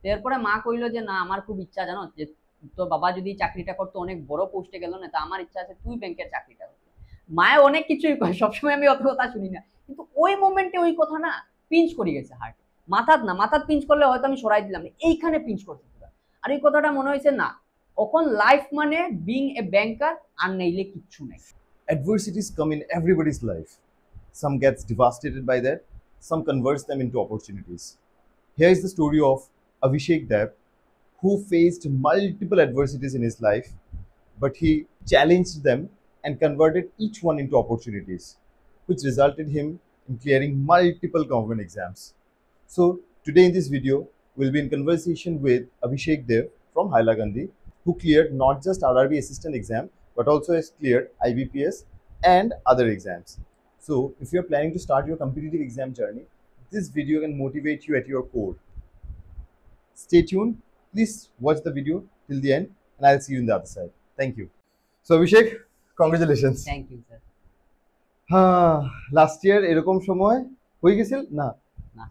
এরপরে মা কইলো যে না আমার খুব ইচ্ছা জানো যে তোর বাবা যদি চাকরিটা করতো অনেক বড় পোস্টে গেল না, তা আমার ইচ্ছা আছে তুই ব্যাংকের চাকরিটা করবি। মায়ে অনেক কিছুই কয়, সবসময় আমি অত কথা শুনি না, কিন্তু ওই মোমেন্টে ওই কথা না পিঞ্চ করে গেছে হার্টে। মাথাত না, মাথাত পিঞ্চ করলে হয়তো আমি সরাই দিলাম, এইখানে পিঞ্চ করছে পুরা। আর এই কথাটা মনে হয়েছে না এখন লাইফ মানে বিং এ ব্যাংকার, আর নাইলে কিচ্ছু নাই। Adversities come in everybody's life. Some gets devastated by that, some converts them into opportunities. Here is the story of Abhishek Dev, who faced multiple adversities in his life, but he challenged them and converted each one into opportunities, which resulted him in clearing multiple government exams. So today in this video, we'll be in conversation with Abhishek Dev from Hailakandi, who cleared not just RRB assistant exam, but also has cleared IBPS and other exams. So if you're planning to start your competitive exam journey, this video can motivate you at your core. Stay tuned. Please watch the video till the end, and I'll see you on the other side. Thank you. So Abhishek, congratulations. Thank you sir. Last year এরকম সময় হয়ে গেছিল না? না,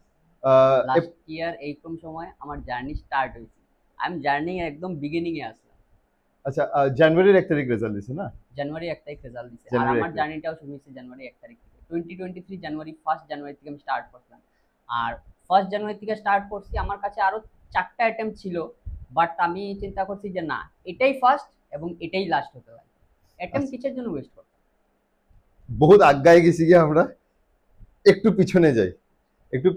last year এইরকম সময় আমার journey start হয়েছে, আমি জার্নি একদম বিগিনিং এ আসলাম। আচ্ছা, জানুয়ারির 1 তারিখ রেজাল্ট দিছে না? জানুয়ারি 1 তারিখ রেজাল্ট দিছে, আর জানুয়ারি আমার 1 তারিখ। জার্নিটাও শুরু হয়েছে জানুয়ারি 1 তারিখ থেকে। 2023 জানুয়ারি, 1 জানুয়ারি থেকে আমি স্টার্ট করলাম। আর 1 জানুয়ারি থেকে স্টার্ট করছি, আমার কাছে আরো 4টা অ্যাটেম্প ছিল, বাট আমি চিন্তা করছি যে না এটাই ফার্স্ট এবং এটাই লাস্ট হতে পারে, অ্যাটেম্প কিসের জন্য ওয়েস্ট করব। বহুত আগায় গেছি কি আমরা, একটু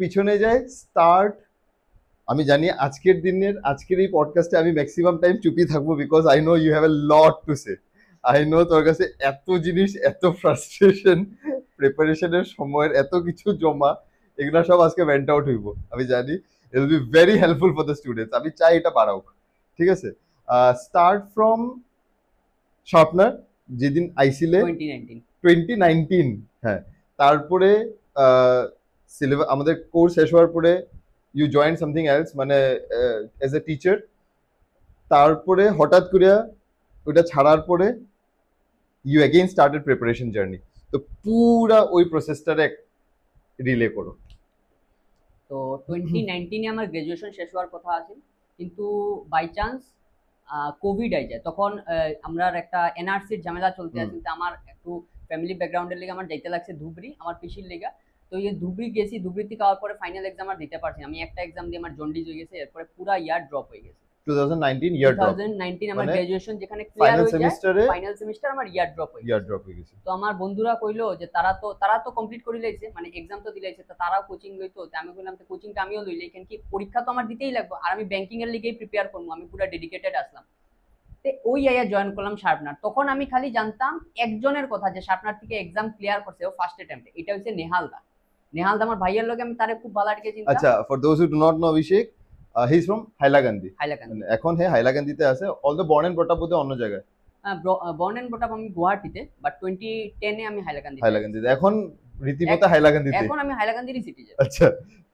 পিছনে যাই স্টার্ট। আমি জানি আজকের দিনের আজকের এই পডকাস্টে আমি ম্যাক্সিমাম টাইম চুপই থাকবো, because I know you have a lot to say. I know তোর কাছে এত জিনিস, এত ফ্রাস্ট্রেশন, প্রিপারেশনের সময়ের এত কিছু জমা, এগুলা সব আজকে ভেন্ট আউট হইব। আমি জানি it will be very helpful for the students. আমি চাই এটা বাড়াও, ঠিক আছে? স্টার্ট ফ্রম স্বপ্নার যেদিন আইসিলে 2019, হ্যাঁ, তারপরে সিলেবাস আমাদের কোর্স শেষ হওয়ার পরে ইউ জয়েন সামথিং এলস, মানে এজ এ টিচার। তারপরে হঠাৎ করে ওটা ছাড়ার পরে you again started preparation journey. তো পুরা ওই প্রসেসটারে রিলে করো। তো 2019 এ আমার গ্রাজুয়েশন শেষ হওয়ার কথা আছে, কিন্তু বাই চান্স কোভিড আই যায়। তখন আমরা একটা এনআরসির ঝামেলা চলতে আছে, কিন্তু আমার একটু ফ্যামিলি ব্যাকগ্রাউন্ডের লিগে আমার যাইতে লাগছে ধুবড়ি, আমার পিসির লিগা। তো এই ধুবড়ি গেছি, ধুবড়ি থেকে আওয়ার পরে ফাইনাল এক্সাম আর দিতে পারছি, আমি একটা এক্সাম দিয়ে আমার জন্ডিস হয়ে গেছে, এরপরে পুরো ইয়ার ড্রপ হয়ে গেছে। 2019 ইয়ার ড্রপ, 2019 আমার মানে গ্রাজুয়েশন যেখানে ক্লিয়ার হয়ে যায়, ফাইনাল সেমিস্টার আমার ইয়ার ড্রপ হয়ে গেছে। তো আমার বন্ধুরা কইলো যে তারা তো কমপ্লিট করে লাইছে, মানে এক্সাম তো দিলাইছে, তো তারাও কোচিং লইতো। তো আমি বললাম তো কোচিংটা আমিও লইলে, কেন কি পরীক্ষা তো আমার দিতেই লাগবে, আর আমি ব্যাংকিং এর লিগেই প্রিপেয়ার করবো, আমি পুরো ডেডিকেটেড আসলাম। ওই আইয়া জয়েন করলাম শার্পনার। তখন আমি খালি জানতাম একজনের কথা, যে শার্পনার থেকে এক্সাম ক্লিয়ার করছে ও ফার্স্ট অ্যাটেম্পটে, এটা হচ্ছে নেহালদা। নেহালদা আমার ভাইয়ের লোক, আমি তারে খুব ভালো আটকে চিনতাম। আচ্ছা, for those who do not know Abhishek, he is from Hailakandi. এখন হে হাইলাকান্দিতে আছে, all the born and brought up বোধহয় অন্য জায়গায়। বর্ন এন্ড ব্রট আপ আমি গুয়াহাটিতে, বাট 2010 এ আমি হাইলাকান্দিতে। এখন রীতিমতো হাইলাকান্দিতে, এখন আমি হাইলাকান্দিরই সিটিজেন। আচ্ছা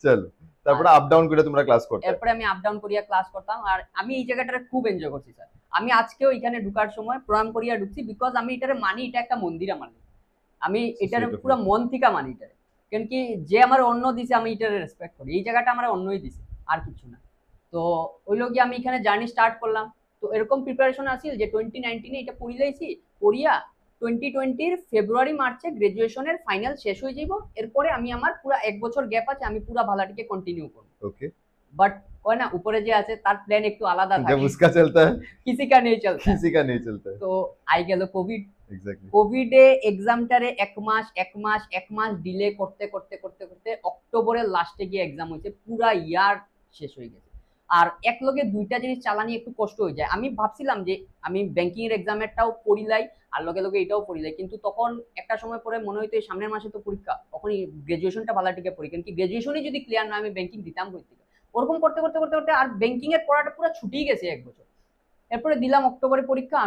চলো, তারপরে আপ ডাউন করে তোমরা ক্লাস করতে? এরপরে আমি আপ ডাউন করিয়া ক্লাস করতাম, আর আমি এই জায়গাটারে খুব এনজয় করছি স্যার। আমি আজকেও এখানে ঢুকার সময় প্রণাম করিয়া ঢুকছি, বিকজ আমি এটারে মানি, এটা একটা মন্দির আমার। আমি এটারে পুরো মন থেকে মানি এটারে, কেন কি যে আমার অন্য দিছে আমি এটারে রেসপেক্ট করি, এই জায়গাটা আমার অন্যই দিছে আর কিছু না। তো ওই লোক আমি এখানে জার্নি স্টার্ট করলাম। তো এরকম প্রিপারেশন আসিল যে 2019 এ এটা পড়িলাইছি, পড়িয়া 2020 ফেব্রুয়ারি মার্চে গ্রাজুয়েশনের ফাইনাল শেষ হয়ে যাইব। এরপরে আমি আমার পুরো 1 বছর গ্যাপ আছে, আমি পুরো ভালাটিকে কন্টিনিউ করব। ওকে, বাট কয় না উপরে যে আছে তার প্ল্যান একটু আলাদা থাকে, जब उसका चलता है किसी का नहीं चलता, किसी का नहीं चलता है। তো আই গেল কোভিড। এক্স্যাক্টলি, কোভিডে এক্সামটারে এক মাস ডিলে করতে করতে করতে করতে অক্টোবরের লাস্টে গিয়ে এক্সাম হয়েছে, পুরা ইয়ার শেষ হয়ে গেছে। আর এক লগে দুইটা জিনিস চালানি একটু কষ্ট হয়ে যায়। আমি ভাবছিলাম যে আমি ব্যাংকিং এর এক্সামেরটাও পড়িলাই আর লগে লগে এটাও পড়িলাই, কিন্তু তখন একটা সময় পরে মনে হইতো সামনের মাসে তো পরীক্ষা, তখনই গ্রাজুয়েশনটা ভালোটিকে পড়ি, কারণ কি গ্রাজুয়েশনই যদি ক্লিয়ার না আমি ব্যাংকিং দিতাম কই থেকে। ওরকম করতে করতে করতে করতে আর ব্যাংকিং এর পড়াটা পুরো ছুটিয়ে গেছে 1 বছর। এরপরে দিলাম অক্টোবরে পরীক্ষা,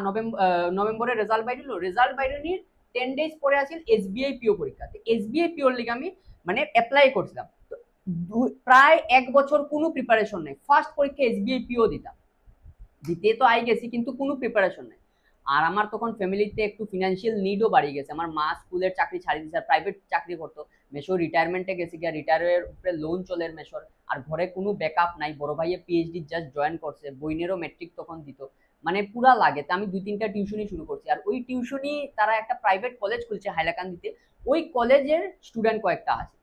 নভেম্বরে রেজাল্ট বাইরিল। রেজাল্ট বাইরনির 10 ডেজ পরে আসিল এসবিআই পিও পরীক্ষা। এসবিআই পিওর লিগে আমি মানে অ্যাপ্লাই করছিলাম। তো প্রায় 1 বছর কোনো প্রিপারেশন নাই, ফার্স্ট পরীক্ষা এসবিআই পিও দিতাম, দিতে তো আই গেছি কিন্তু কোনো প্রিপারেশন নাই। আর আমার তখন ফ্যামিলিতে একটু ফিনান্সিয়াল নিডও বাড়িয়ে গেছে, আমার মা স্কুলের চাকরি ছাড়ি দিয়েছে, প্রাইভেট চাকরি করতো, মেশো রিটায়ারমেন্টে গেছে গিয়া, রিটায়ারের উপরে লোন চলে মেশোর, আর ঘরে কোনো ব্যাকআপ নাই, বড় ভাইয়ে পিএইচডি জাস্ট জয়েন করছে, বইনেরও মেট্রিক তখন দিত, মানে পুরা লাগে। তো আমি 2-3টা টিউশনই শুরু করছি, আর ওই টিউশনই তারা একটা প্রাইভেট কলেজ খুলছে হাইলাকান্দিতে, ওই কলেজের স্টুডেন্ট কয়েকটা আছে।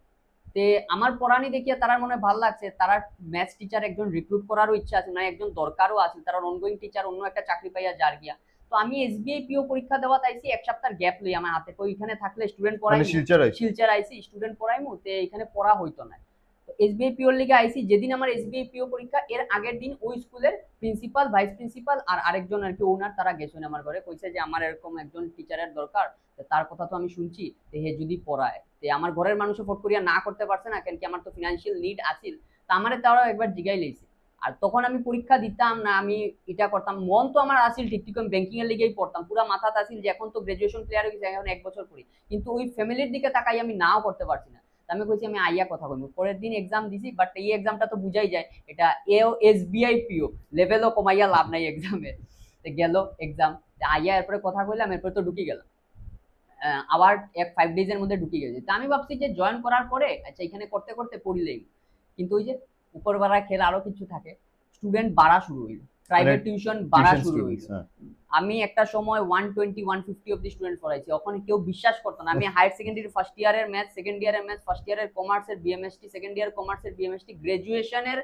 তে আমার পড়ানি দেখিয়া তারা মনে ভালো লাগছে, তারা ম্যাথস টিচার একজন রিক্রুট করারও ইচ্ছা আছে, মানে একজন দরকারও আছে, তারা অনগোয়িং টিচার অন্য একটা চাকরি পাইয়া যার গিয়া। তো আমি এসবিআই পিও পরীক্ষা দেওয়া তাইছি, এক সপ্তাহ গ্যাপ লই আমার হাতে, কই এখানে থাকলে স্টুডেন্ট পড়াই, মানে শিলচর আইছি স্টুডেন্ট পড়াইমু, তে এখানে পড়া হইতো না। তো এসবিআই পিওর লিগে আইছি, যেদিন আমার এসবিআই পিও পরীক্ষা এর আগের দিন ওই স্কুলের প্রিন্সিপাল, ভাইস প্রিন্সিপাল আর আরেকজন আর কি ওনার, তারা গেছেন আমার ঘরে, কইছে যে আমার এরকম একজন টিচারের দরকার, তার কথা তো আমি শুনছি, হে যদি পড়ায়, তে আমার ঘরের মানুষও ফট করিয়া না করতে পারছে না, কেন কি আমার তো ফিনান্সিয়াল নিড আছিল, তা আমারে তারা একবার জিগাই লইছে। আর তখন আমি পরীক্ষা দিতাম না, আমি এটা করতাম, মন তো আমার আসিল ঠিক ঠিক, আমি ব্যাংকিং এর লিগেই পড়তাম, পুরা মাথা আসিল যে এখন তো গ্রাজুয়েশন ক্লিয়ার হয়ে গেছে, এখন 1 বছর পড়ি, কিন্তু ওই ফ্যামিলির দিকে তাকাই আমি নাও করতে পারছি না। আমি কইছি আমি আইয়া কথা বলবো, পরের দিন এক্সাম দিছি, বাট এই এক্সামটা তো বুঝাই যায় এটা এসবিআই পিও লেভেলও কমাইয়া লাভ নাই এক্সামে। গেল এক্সাম, আইয়া এরপরে কথা কইলাম, এরপরে তো ঢুকি গেলাম, আবার 5 ডেজের মধ্যে ঢুকে গেছে। তা আমি ভাবছি যে জয়েন করার পরে আচ্ছা এখানে করতে করতে পড়িলেই, কিন্তু ওই যে উপরবেলা খেলা আরো কিছু থাকে, স্টুডেন্ট বাড়া শুরু হইল, প্রাইভেট টিউশন বাড়া শুরু হইল। আমি একটা সময় 120-150 অব্দি স্টুডেন্ট পড়াইছি, ওখানে কেউ বিশ্বাস করতো না। আমি হায়ার সেকেন্ডারি ফার্স্ট ইয়ারের ম্যাথ, সেকেন্ড ইয়ারের ম্যাথ, ফার্স্ট ইয়ারের কমার্সের বিএমএসটি, সেকেন্ড ইয়ার কমার্সের বিএমএসটি, গ্রাজুয়েশনের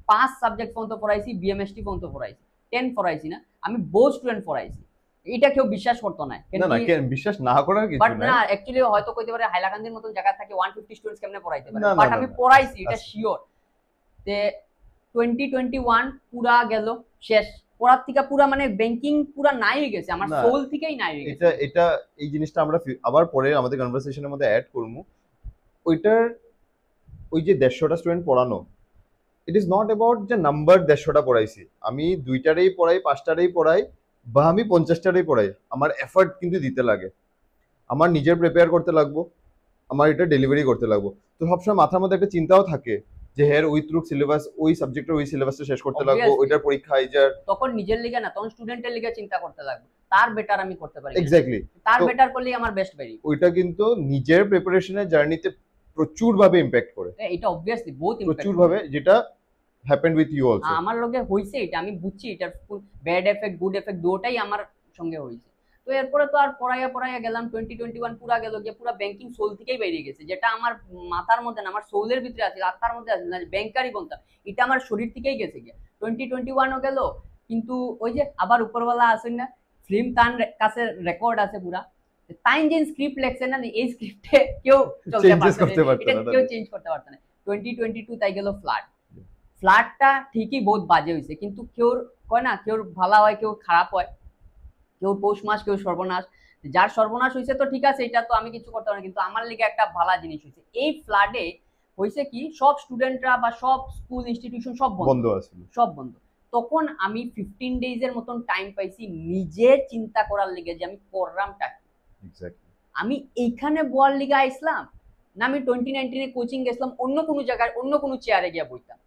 5 সাবজেক্ট পর্যন্ত পড়াইছি, বিএমএসটি পর্যন্ত পড়াইছি, 10 পড়াইছি না, আমি বহু স্টুডেন্ট পড়াইছি, এটা কেউ বিশ্বাস করতো না। বিশ্বাস না করার কিছু বাট না, অ্যাকচুয়ালি হয়তো কইতে পারে হাইলাকান্দির মতন জায়গা থাকে 150 স্টুডেন্টস কেমনে পড়াইতে পারে, বাট আমি পড়াইছি, এটা শিওর। তে 2021 পুরা গেল শেষ, পড়ার থেকে পুরা মানে ব্যাংকিং পুরা নাই হয়ে গেছে, আমার সোল থেকেই নাই হয়ে গেছে। এটা এই জিনিসটা আমরা আবার পরে আমাদের কনভারসেশনের মধ্যে অ্যাড করব। ওইটার ওই যে 150টা স্টুডেন্ট পড়ানো, ইট ইজ নট অ্যাবাউট যে নাম্বার 150টা পড়াইছি, আমি 2টারেই পড়াই, 5টারেই পড়াই, বা আমি 50টারেই পড়াই, আমার এফর্ট কিন্তু দিতে লাগে, আমার নিজের প্রিপেয়ার করতে লাগবো, আমার এটা ডেলিভারি করতে লাগবো। তো সবসময় মাথার মধ্যে একটা চিন্তাও থাকে যে হের ওই থ্রু সিলেবাস, ওই সাবজেক্টের ওই সিলেবাসটা শেষ করতে লাগবো, ওইটার পরীক্ষা আইজার, তখন নিজের লিগে না, তখন স্টুডেন্টের লিগে চিন্তা করতে লাগবে, তার বেটার আমি করতে পারি, এক্স্যাক্টলি তার বেটার করলেই আমার বেস্ট বেরি। ওইটা কিন্তু নিজের প্রিপারেশনের জার্নিতে প্রচুর ভাবে ইমপ্যাক্ট করে, এটা অবভিয়াসলি বহুত প্রচুর ভাবে, যেটা হ্যাপেন্ড উইথ ইউ অলসো। আমার লগে হইছে এটা, আমি বুঝছি এটার ব্যাড এফেক্ট গুড এফেক্ট দুটোই আমার সঙ্গে হইছে। তো এরপরে তো আর পড়াইয়া গেলাম, 2021 পুরা গেল গিয়ে, পুরা ব্যাংকিং সোল থেকেই বেরিয়ে গেছে, যেটা আমার মাথার মধ্যে না, আমার সোলের ভিতরে আছে, আত্মার মধ্যে আছে না, ব্যাংকারই বলতাম, এটা আমার শরীর থেকেই গেছে গিয়ে। 2021ও গেল, কিন্তু ওই যে আবার উপরওয়ালা আসেন না, ফিল্ম তার কাছে রেকর্ড আছে পুরা, তাই যে স্ক্রিপ্ট লেখছে না, এই স্ক্রিপ্টে কেউ চলতে পারছে না, এটা কেউ চেঞ্জ করতে পারছে না। 2022 তাই গেল ফ্লাড, ফ্লাডটা ঠিকই বহুত বাজে হয়েছে, কিন্তু কেউ কয় না, কেউ ভালো হয় কেউ খারাপ হয়, কেউ পৌষ মাস কেউ সর্বনাশ, যার সর্বনাশ হয়েছে তো ঠিক আছে, এটা তো আমি কিছু করতে পারি না, কিন্তু আমার লিগে একটা ভালো জিনিস হয়েছে এই ফ্লাডে, হয়েছে কি সব স্টুডেন্টরা বা সব স্কুল ইনস্টিটিউশন সব বন্ধ আছে, সব বন্ধ। তখন আমি 15 ডেজের মতন টাইম পাইছি নিজের চিন্তা করার লিগে যে আমি প্রোগ্রামটা কি, আমি এইখানে বল লিগে আইসলাম না, আমি 2019 কোচিং গেছিলাম অন্য কোনো জায়গায়, অন্য কোনো চেয়ারে গিয়ে বইতাম,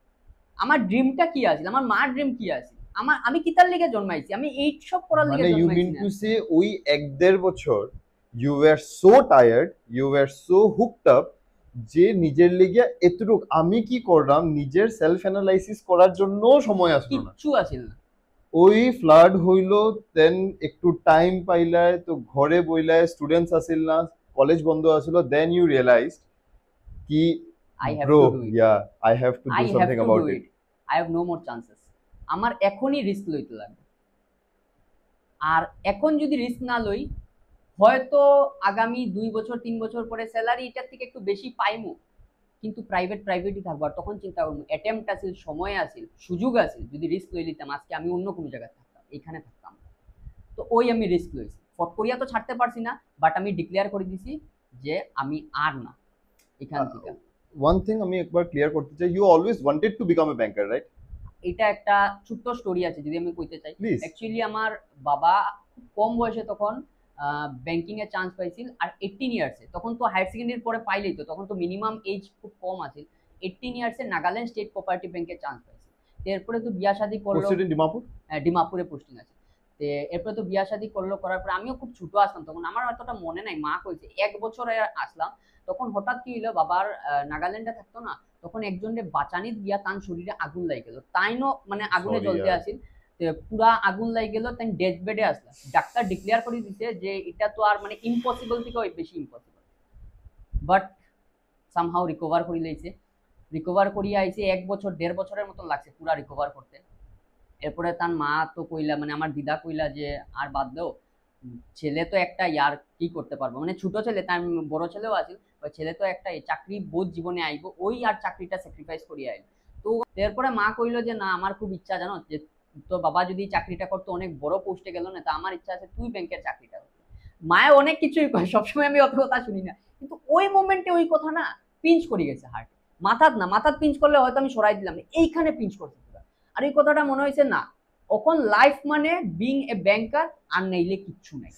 আমার ড্রিমটা কি আছে, আমার মার ড্রিম কি আছে, আমি কিতার লিগে জন্মাইছি, আমি এই সব করার লিগে জন্মাইছি। ইউ মিন টু সে ওই 1-1.5 বছর you were so tired, you were so hooked up, যে নিজের লিগে এতটুক আমি কি করলাম নিজের সেলফ অ্যানালাইসিস করার জন্য সময় আসলো না, কিছু আসিল না। ওই ফ্লাড হইলো, দেন একটু টাইম পাইলায় তো ঘরে বইলায়, স্টুডেন্টস আসিল না, কলেজ বন্ধ আসলো, দেন ইউ রিয়েলাইজড কি bro yeah I have to do something about it, I have no more chances, আমার এখনই রিস্ক লইতে লাগবে, আর এখন যদি রিস্ক না লই হয়তো আগামী 2 বছর 3 বছর পরে স্যালারি এটার থেকে একটু বেশি পাইমু, কিন্তু প্রাইভেটই থাকবো, আর তখন চিন্তা করবো অ্যাটেম্পট আছিল, সময় আছিল, সুযোগ আছিল, যদি রিস্ক লই নিতাম আজকে আমি অন্য কোনো জায়গায় থাকতাম, এখানে থাকতাম। তো ওই আমি রিস্ক লইছি, ফট করিয়া তো ছাড়তে পারছি না, বাট আমি ডিক্লেয়ার করে দিছি যে আমি আর না এখান থেকে। ওয়ান থিং আমি একবার ক্লিয়ার করতে চাই, you always wanted to become a banker, right? এটা একটা ছোট্ট স্টোরি আছে যদি আমি কইতে চাই। অ্যাকচুয়ালি আমার বাবা খুব কম বয়সে তখন ব্যাংকিং এর চান্স পাইছিল, আর 18 ইয়ার্সে, তখন তো হায়ার সেকেন্ডারির পরে পাইলেই তো, তখন তো মিনিমাম এজ খুব কম আছে, 18 ইয়ার্সে নাগাল্যান্ড স্টেট কোঅপারেটিভ ব্যাংকে চান্স পাইছে। এরপরে তো বিয়া শাদী করলো, ডিমাপুর, ডিমাপুরে পোস্টিং আছে। তে এরপরে তো বিয়া শাদী করলো, করার পরে আমিও খুব ছোট আসলাম, তখন আমার অতটা মনে নাই, মা কইছে 1 বছরে আসলাম। তখন হঠাৎ কি হইলো, বাবার নাগাল্যান্ডে থাকতো না, তখন একজনের বাঁচানিত গিয়া তার শরীরে আগুন লাই গেল, তাইনো মানে আগুনে Sorry জ্বলতে यार। আসিল। তো পুরা আগুন লাই গেল, তাই ডেথ বেডে আসলাম। ডাক্তার ডিক্লেয়ার করে দিছে যে এটা তো আর মানে ইম্পসিবল থেকে বেশি ইম্পসিবল, বাট সামহাউ রিকভার করে লাইছে। রিকভার করিয়া আইছে 1 বছর 1.5 বছরের মতো লাগছে পুরা রিকভার করতে। এরপরে তার মা তো কইলা, মানে আমার দিদা কইলা যে আর বাদ দাও, ছেলে তো একটা, ইয়ার কি করতে পারবো, মানে ছোট ছেলে, তার বড় ছেলেও আছে, ওই ছেলে তো একটা, চাকরি বোধ জীবনে আইবো, ওই আর চাকরিটা স্যাক্রিফাইস করিয়া আইল। তো এরপরে মা কইলো যে না, আমার খুব ইচ্ছা জানো যে তোর বাবা যদি চাকরিটা করতো অনেক বড় পোস্টে গেল না, তা আমার ইচ্ছা আছে তুই ব্যাংকের চাকরিটা করতে। মায়ে অনেক কিছুই কয়, সবসময় আমি অত কথা শুনি না, কিন্তু ওই মোমেন্টে ওই কথা না পিঞ্চ করে গেছে হার্ট। মাথাত পিঞ্চ করলে হয়তো আমি সরাই দিলাম, এইখানে পিঞ্চ করছে পুরা। আর এই কথাটা মনে হয়েছে না, এখন লাইফ মানে বিং এ ব্যাংকার, আর নাইলে কিচ্ছু নাই।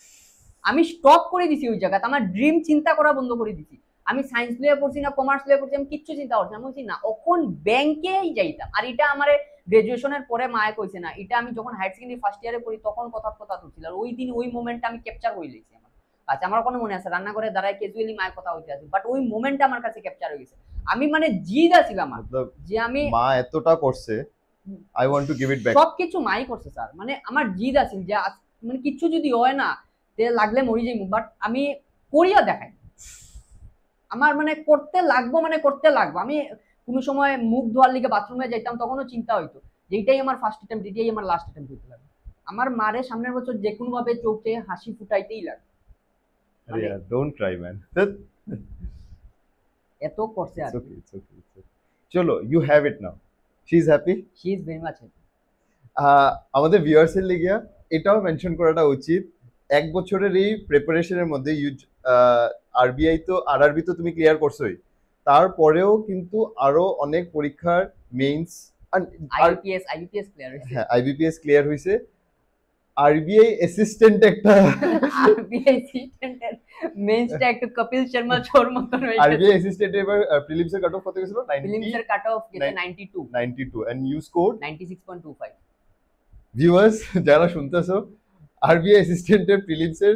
আমি স্টপ করে দিছি ওই জায়গাতে, আমার ড্রিম চিন্তা করা বন্ধ করে দিছি। আমি সায়েন্স লিয়ে পড়ছি না কমার্স লিয়ে পড়ছি, আমি কিচ্ছু চিন্তা করছি না, আমি বলছি না এখন ব্যাংকেই যাইতাম। আর এটা আমার গ্রাজুয়েশনের পরে মায়ে কইছে না, এটা আমি যখন হায়ার সেকেন্ডারি ফার্স্ট ইয়ারে পড়ি তখন কথা হচ্ছিল। আর ওই দিন ওই মোমেন্টটা আমি ক্যাপচার হয়ে গেছি আমার। আচ্ছা, আমার কোনো মনে আছে রান্নাঘরে দাঁড়ায় ক্যাজুয়ালি মায়ের কথা হইতে আছে, বাট ওই মোমেন্টটা আমার কাছে ক্যাপচার হয়ে গেছে। আমি মানে জিদ আছিল আমার, मतलब যে আমি মা এতটা করছে, I want to give it back. সবকিছু মাই করছে স্যার, মানে আমার জিদ আছিল যে মানে কিচ্ছু যদি হয় না তে লাগলে মরি যাইমু, বাট আমি করিয়া দেখাই। আমার মানে করতে লাগবো, মানে করতে লাগবো। আমি কোনো সময় মুখ ধোয়ার লিগে বাথরুমে যাইতাম, তখনও চিন্তা হইতো যে এটাই আমার ফার্স্ট অ্যাটেম্প, এটাই আমার লাস্ট অ্যাটেম্প হইতে লাগবে। আমার মারে সামনের বছর যে কোনো ভাবে চোখে হাসি ফুটাইতেই লাগবে, আরে यार ডোন্ট ট্রাই ম্যান। এত করছে আর It's okay, it's okay, it's okay. চলো, you have it now. She is happy. She is very much happy. আমাদের ভিউয়ার্সের লিগে এটাও মেনশন করাটা উচিত, 1 বছরের এই প্রিপারেশনের মধ্যে আরবিআই তো আরআরবি তো তুমি ক্লিয়ার করছোই, তারপরেও কিন্তু আরো অনেক পরীক্ষার মেইনস আইবিপিএস ক্লিয়ার হইছে। হ্যাঁ আইবিপিএস ক্লিয়ার হয়েছে, আরবিআই অ্যাসিস্ট্যান্ট একটা আরবিআই অ্যাসিস্ট্যান্টের মেইনসটা একটু কপিল শর্মা শোর মতন হয়ে গেছে। আরবিআই অ্যাসিস্ট্যান্ট এবার প্রিলিমসের কাট অফ কত গেছিল? প্রিলিমসের কাট অফ গেছে 92 and you scored 96.25। ভিউয়ার্স যারা শুনতেছো, আরবিআই অ্যাসিস্ট্যান্টের প্রিলিমসের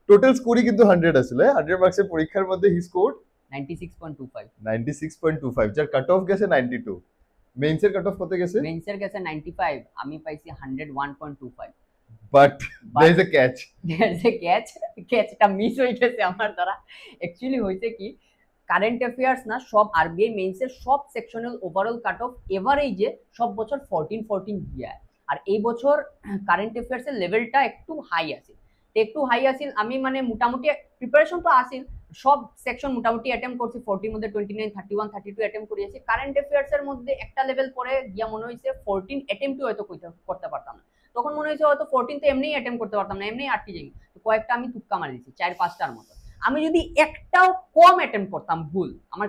টোটাল স্কোরই কিন্তু 100 আসলে, 100 মার্কসের পরীক্ষার মধ্যে হি স্কোরড 96.25, যার কাট অফ গেছে 92। মেইনসের কাট অফ কত গেছে? মেইনসের গেছে 95, আমি পাইছি 101.25। But there is a catch, ক্যাচটা মিস হয়ে গেছে আমার দ্বারা। অ্যাকচুয়ালি হয়েছে কি, কারেন্ট অ্যাফেয়ার্স না সব আরবিআই মেইনসের সব সেকশনাল ওভারঅল কাট অফ এভারেজে সব বছর 14 দিয়ে, আর এই বছর কারেন্ট অ্যাফেয়ার্সের লেভেলটা একটু হাই আছে, আমি মানে মোটামুটি প্রিপারেশন তো আসিল, সব সেকশন মোটামুটি অ্যাটেম্প করছি, 40 মধ্যে 29, 31, 32 অ্যাটেম্প করিয়েছি। কারেন্ট অ্যাফেয়ার্স এর মধ্যে একটা লেভেল পরে গিয়া মনে হয়েছে 14 অ্যাটেম্পটও হয়তো করতে পারতাম না, তখন মনে হয়েছে হয়তো 14 তো এমনিই অ্যাটেম্প করতে পারতাম না, এমনিই আটকে যাই। তো কয়েকটা আমি তুক্কা মারি দিয়েছি, 4-5টার মতো। আমি যদি একটাও কম অ্যাটেম্প করতাম ভুল, আমার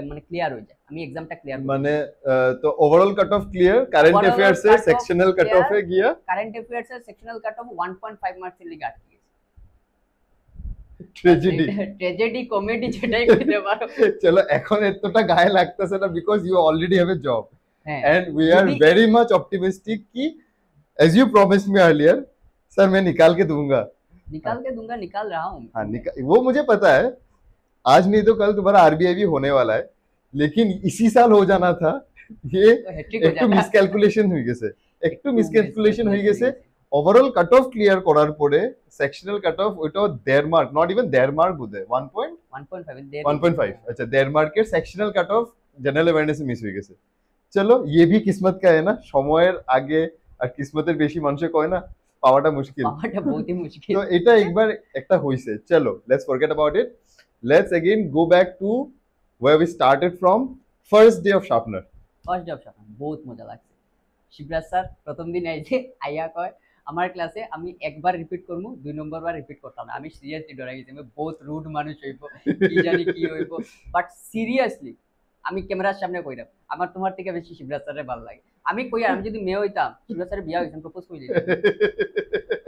মানে ক্লিয়ার হয়ে যায়, আমি এক্সামটা ক্লিয়ার মানে তো overall cut off clear, current affairs এর সেকশনাল কাট অফে গিয়া কারেন্ট অ্যাফেয়ার্স এর সেকশনাল কাট অফ 1.5 মার্কস এর লিগে আটকে গেছে। ট্র্যাজেডি কমেডি যেটাই কইতে পারো। চলো এখন এতটা গায়ে লাগতেছে না, because you already have a job and we are যদি- वेरी मच ऑप्टिमिस्टिक कि as you promised me earlier sir मैं निकाल के दूंगा। निकाल के दूंगा, निकाल रहा हूँ। हाँ वो मुझे पता है, आज नहीं तो कल तुम्हारा आरबीआई भी होने वाला है, लेकिन इसी साल हो जाना था। ये तो हैट्रिक हो একটু जाता। মিসক্যালকুলেশন হয়ে গেছে, একটু মিসক্যালকুলেশন হয়ে গেছে। ওভারঅল কাট অফ ক্লিয়ার করার পরে সেকশনাল কাট অফ ওইটাও 1.5 মার্ক, নট ইভেন 1.5 মার্ক বোধহয় 1.5 अच्छा 1.5 মার্কের sectional cut off general awareness miss হয়ে গেছে। চলো ये भी किस्मत का है ना, সময়ের আগে আর কিসমতের বেশি মানুষে কয় না পাওয়াটা মুশকিল, পাওয়াটা বহুতই মুশকিল। তো এটা একবার একটা হইছে। চলো let's forget about it, let's again go back to where we started from, first day of sharpener। First day of শাখান বহুত মজা লাগছে। শিবরাজ স্যার প্রথম দিন আইছে, আইয়া কয় আমার ক্লাসে আমি একবার রিপিট করবো, 2 নম্বর বার রিপিট করতাম না। আমি সিরিয়াসলি ডরে গেছি, আমি বহুত রুড মানুষ হইব, কি জানি কি হইব, বাট সিরিয়াসলি আমি ক্যামেরার সামনে কইরাম আমার তোমার থেকে বেশি শিবরাজ স্যারের ভালো লাগে। আমি কই আমি যদি মেয়ে হইতাম, শিবরাজ স্যারের বিয়া হইতাম, প্রপোজ করে দিতাম।